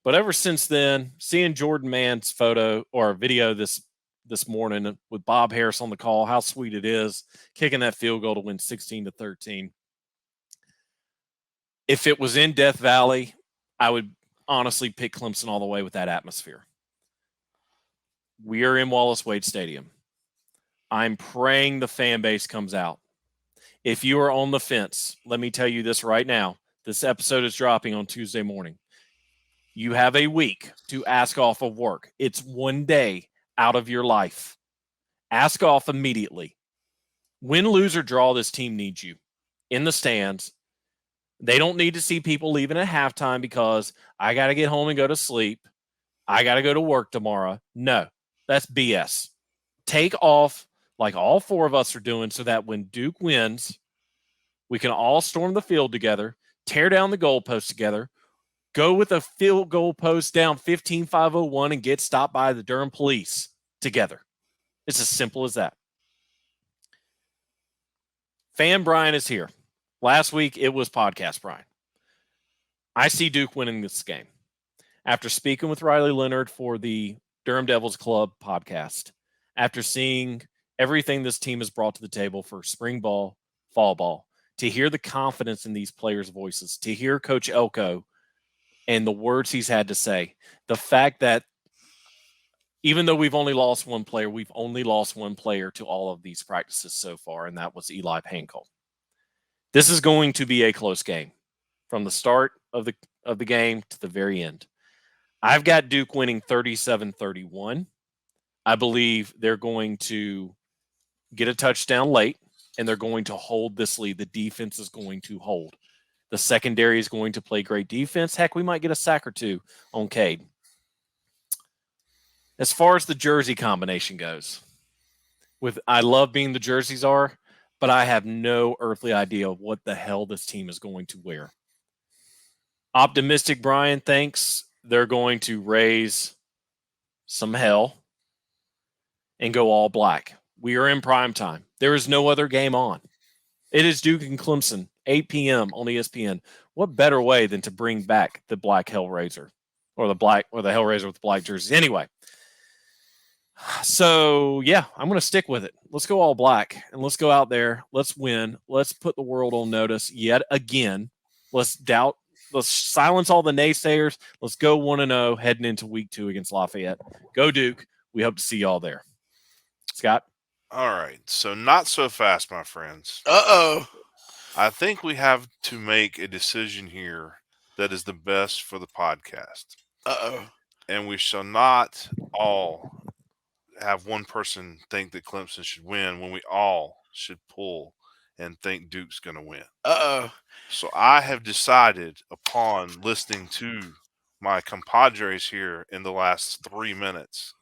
But ever since then, seeing Jordan Mann's photo or video this morning with Bob Harris on the call, how sweet it is, kicking that field goal to win 16-13. If it was in Death Valley, I would honestly pick Clemson all the way with that atmosphere. We are in Wallace Wade Stadium. I'm praying the fan base comes out. If you are on the fence, let me tell you this right now. This episode is dropping on Tuesday morning. You have a week to ask off of work. It's one day out of your life. Ask off immediately. Win, lose, or draw, this team needs you in the stands. They don't need to see people leaving at halftime because I got to get home and go to sleep. I got to go to work tomorrow. No, that's BS. Take off like all 4 of us are doing so that when Duke wins, we can all storm the field together, tear down the goalpost together, go with a field goal post down 15-501 and get stopped by the Durham police together. It's as simple as that. Fan Brian is here. Last week, it was Podcast Brian. I see Duke winning this game. After speaking with Riley Leonard for the Durham Devils Club podcast, after seeing everything this team has brought to the table for spring ball, fall ball, to hear the confidence in these players' voices, to hear Coach Elko and the words he's had to say, the fact that even though we've only lost one player, we've only lost one player to all of these practices so far, and that was Eli Pankow. This is going to be a close game from the start of the game to the very end. I've got Duke winning 37-31. I believe they're going to get a touchdown late, and they're going to hold this lead. The defense is going to hold. The secondary is going to play great defense. Heck, we might get a sack or 2 on Cade. As far as the jersey combination goes, I love being the jerseys are, but I have no earthly idea of what the hell this team is going to wear. Optimistic Brian thinks they're going to raise some hell and go all black. We are in prime time. There is no other game on. It is Duke and Clemson, 8 p.m. on ESPN. What better way than to bring back the Black Hellraiser or the Hellraiser with the black jerseys? Anyway, so yeah, I'm going to stick with it. Let's go all black and let's go out there. Let's win. Let's put the world on notice yet again. Let's silence all the naysayers. Let's go 1-0 heading into week 2 against Lafayette. Go Duke. We hope to see y'all there. Scott? All right. So not so fast, my friends. Uh-oh. I think we have to make a decision here that is the best for the podcast. Uh-oh. And we shall not all have one person think that Clemson should win when we all should pull and think Duke's going to win. Uh-oh. So I have decided upon listening to my compadres here in the last 3 minutes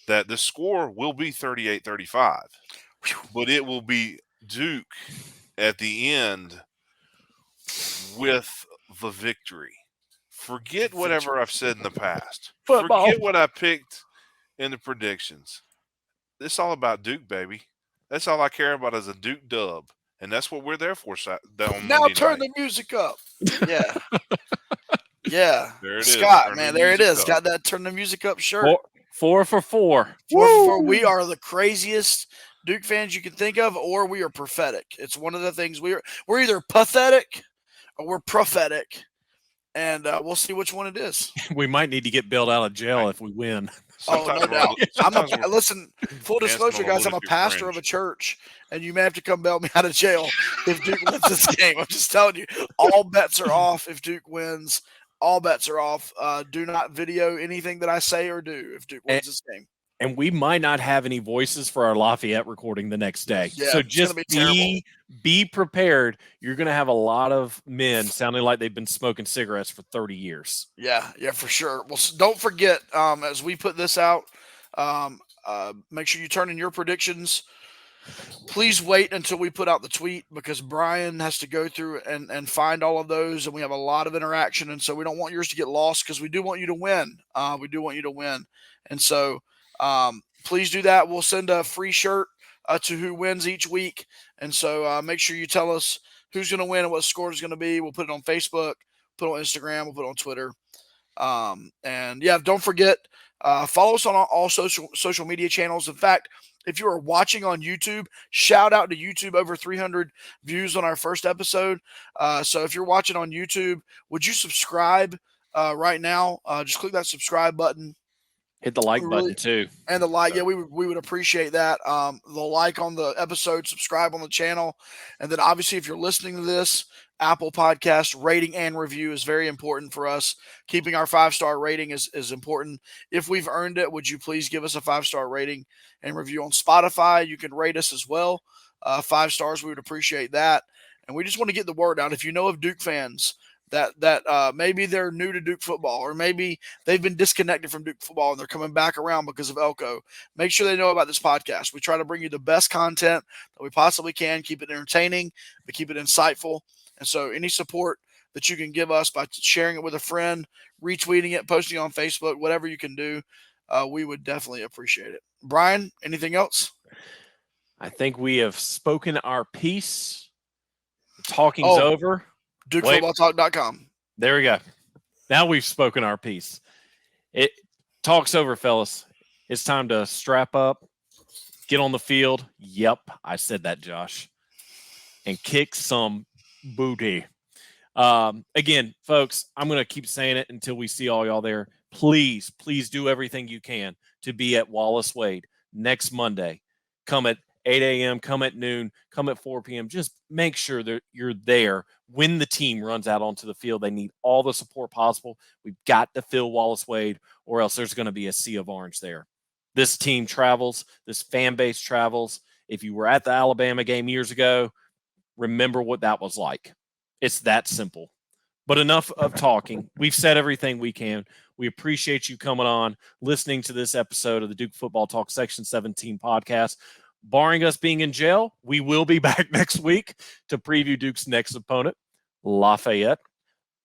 that the score will be 38-35, but it will be Duke at the end with the victory. Forget whatever I've said in the past. Football. Forget what I picked in the predictions. It's all about Duke, baby. That's all I care about is a Duke dub. And that's what we're there for. Now turn the music up. Yeah. Yeah. There it Scott, is. man, there it is. Got that turn the music up shirt. 4 for 4. We are the craziest Duke fans you can think of, or we are prophetic. It's one of the things we're either pathetic or we're prophetic. And we'll see which one it is. We might need to get bailed out of jail if we win. Oh, no Sometimes we're doubt. sometimes we're Listen, full dancing disclosure, on a guys, I'm little a too pastor of fringe. a church, and you may have to come bail me out of jail if Duke wins this game. I'm just telling you, all bets are off if Duke wins. All bets are off. Do not video anything that I say or do if Duke wins this game. And we might not have any voices for our Lafayette recording the next day. Yeah, so it's gonna just be terrible. be prepared. You're going to have a lot of men sounding like they've been smoking cigarettes for 30 years. Yeah, for sure. Well, don't forget, as we put this out, make sure you turn in your predictions. Please wait until we put out the tweet because Brian has to go through and find all of those, and we have a lot of interaction, and so we don't want yours to get lost because we do want you to win. We do want you to win, and so please do that. We'll send a free shirt to who wins each week, and so make sure you tell us who's going to win and what the score is going to be. We'll put it on Facebook, put it on Instagram, we'll put it on Twitter. And yeah, don't forget, follow us on all social media channels. In fact, if you are watching on YouTube, shout out to YouTube, over 300 views on our first episode. So if you're watching on YouTube, would you subscribe right now? Just click that subscribe button. Hit the like button too. And the like, yeah, we would appreciate that. The like on the episode, subscribe on the channel. And then obviously if you're listening to this, Apple Podcast rating and review is very important for us. Keeping our 5-star rating is important. If we've earned it, would you please give us a 5-star rating and review on Spotify? You can rate us as well. 5 stars, we would appreciate that. And we just want to get the word out. If you know of Duke fans that maybe they're new to Duke football, or maybe they've been disconnected from Duke football and they're coming back around because of Elko, make sure they know about this podcast. We try to bring you the best content that we possibly can, keep it entertaining, but keep it insightful. And so any support that you can give us by sharing it with a friend, retweeting it, posting it on Facebook, whatever you can do, we would definitely appreciate it. Brian, anything else? I think we have spoken our piece. The talking's over. DukeFootballTalk.com. There we go. Now we've spoken our piece. It talk's over, fellas. It's time to strap up, get on the field. Yep, I said that, Josh. And kick some booty. Again, folks, I'm going to keep saying it until we see all y'all there. Please do everything you can to be at Wallace Wade next Monday. Come at 8 a.m., come at noon, come at 4 p.m. Just make sure that you're there when the team runs out onto the field. They need all the support possible. We've got to fill Wallace Wade, or else there's going to be a sea of orange there. This team travels. This fan base travels. If you were at the Alabama game years ago, remember what that was like. It's that simple. But enough of talking. We've said everything we can. We appreciate you coming on, listening to this episode of the Duke Football Talk Section 17 podcast. Barring us being in jail, we will be back next week to preview Duke's next opponent, Lafayette.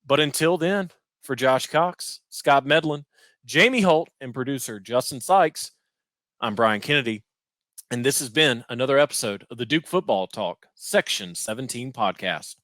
But until then, for Josh Cox, Scott Medlin, Jamie Holt, and producer Justin Sykes, I'm Brian Kennedy, and this has been another episode of the Duke Football Talk Section 17 podcast.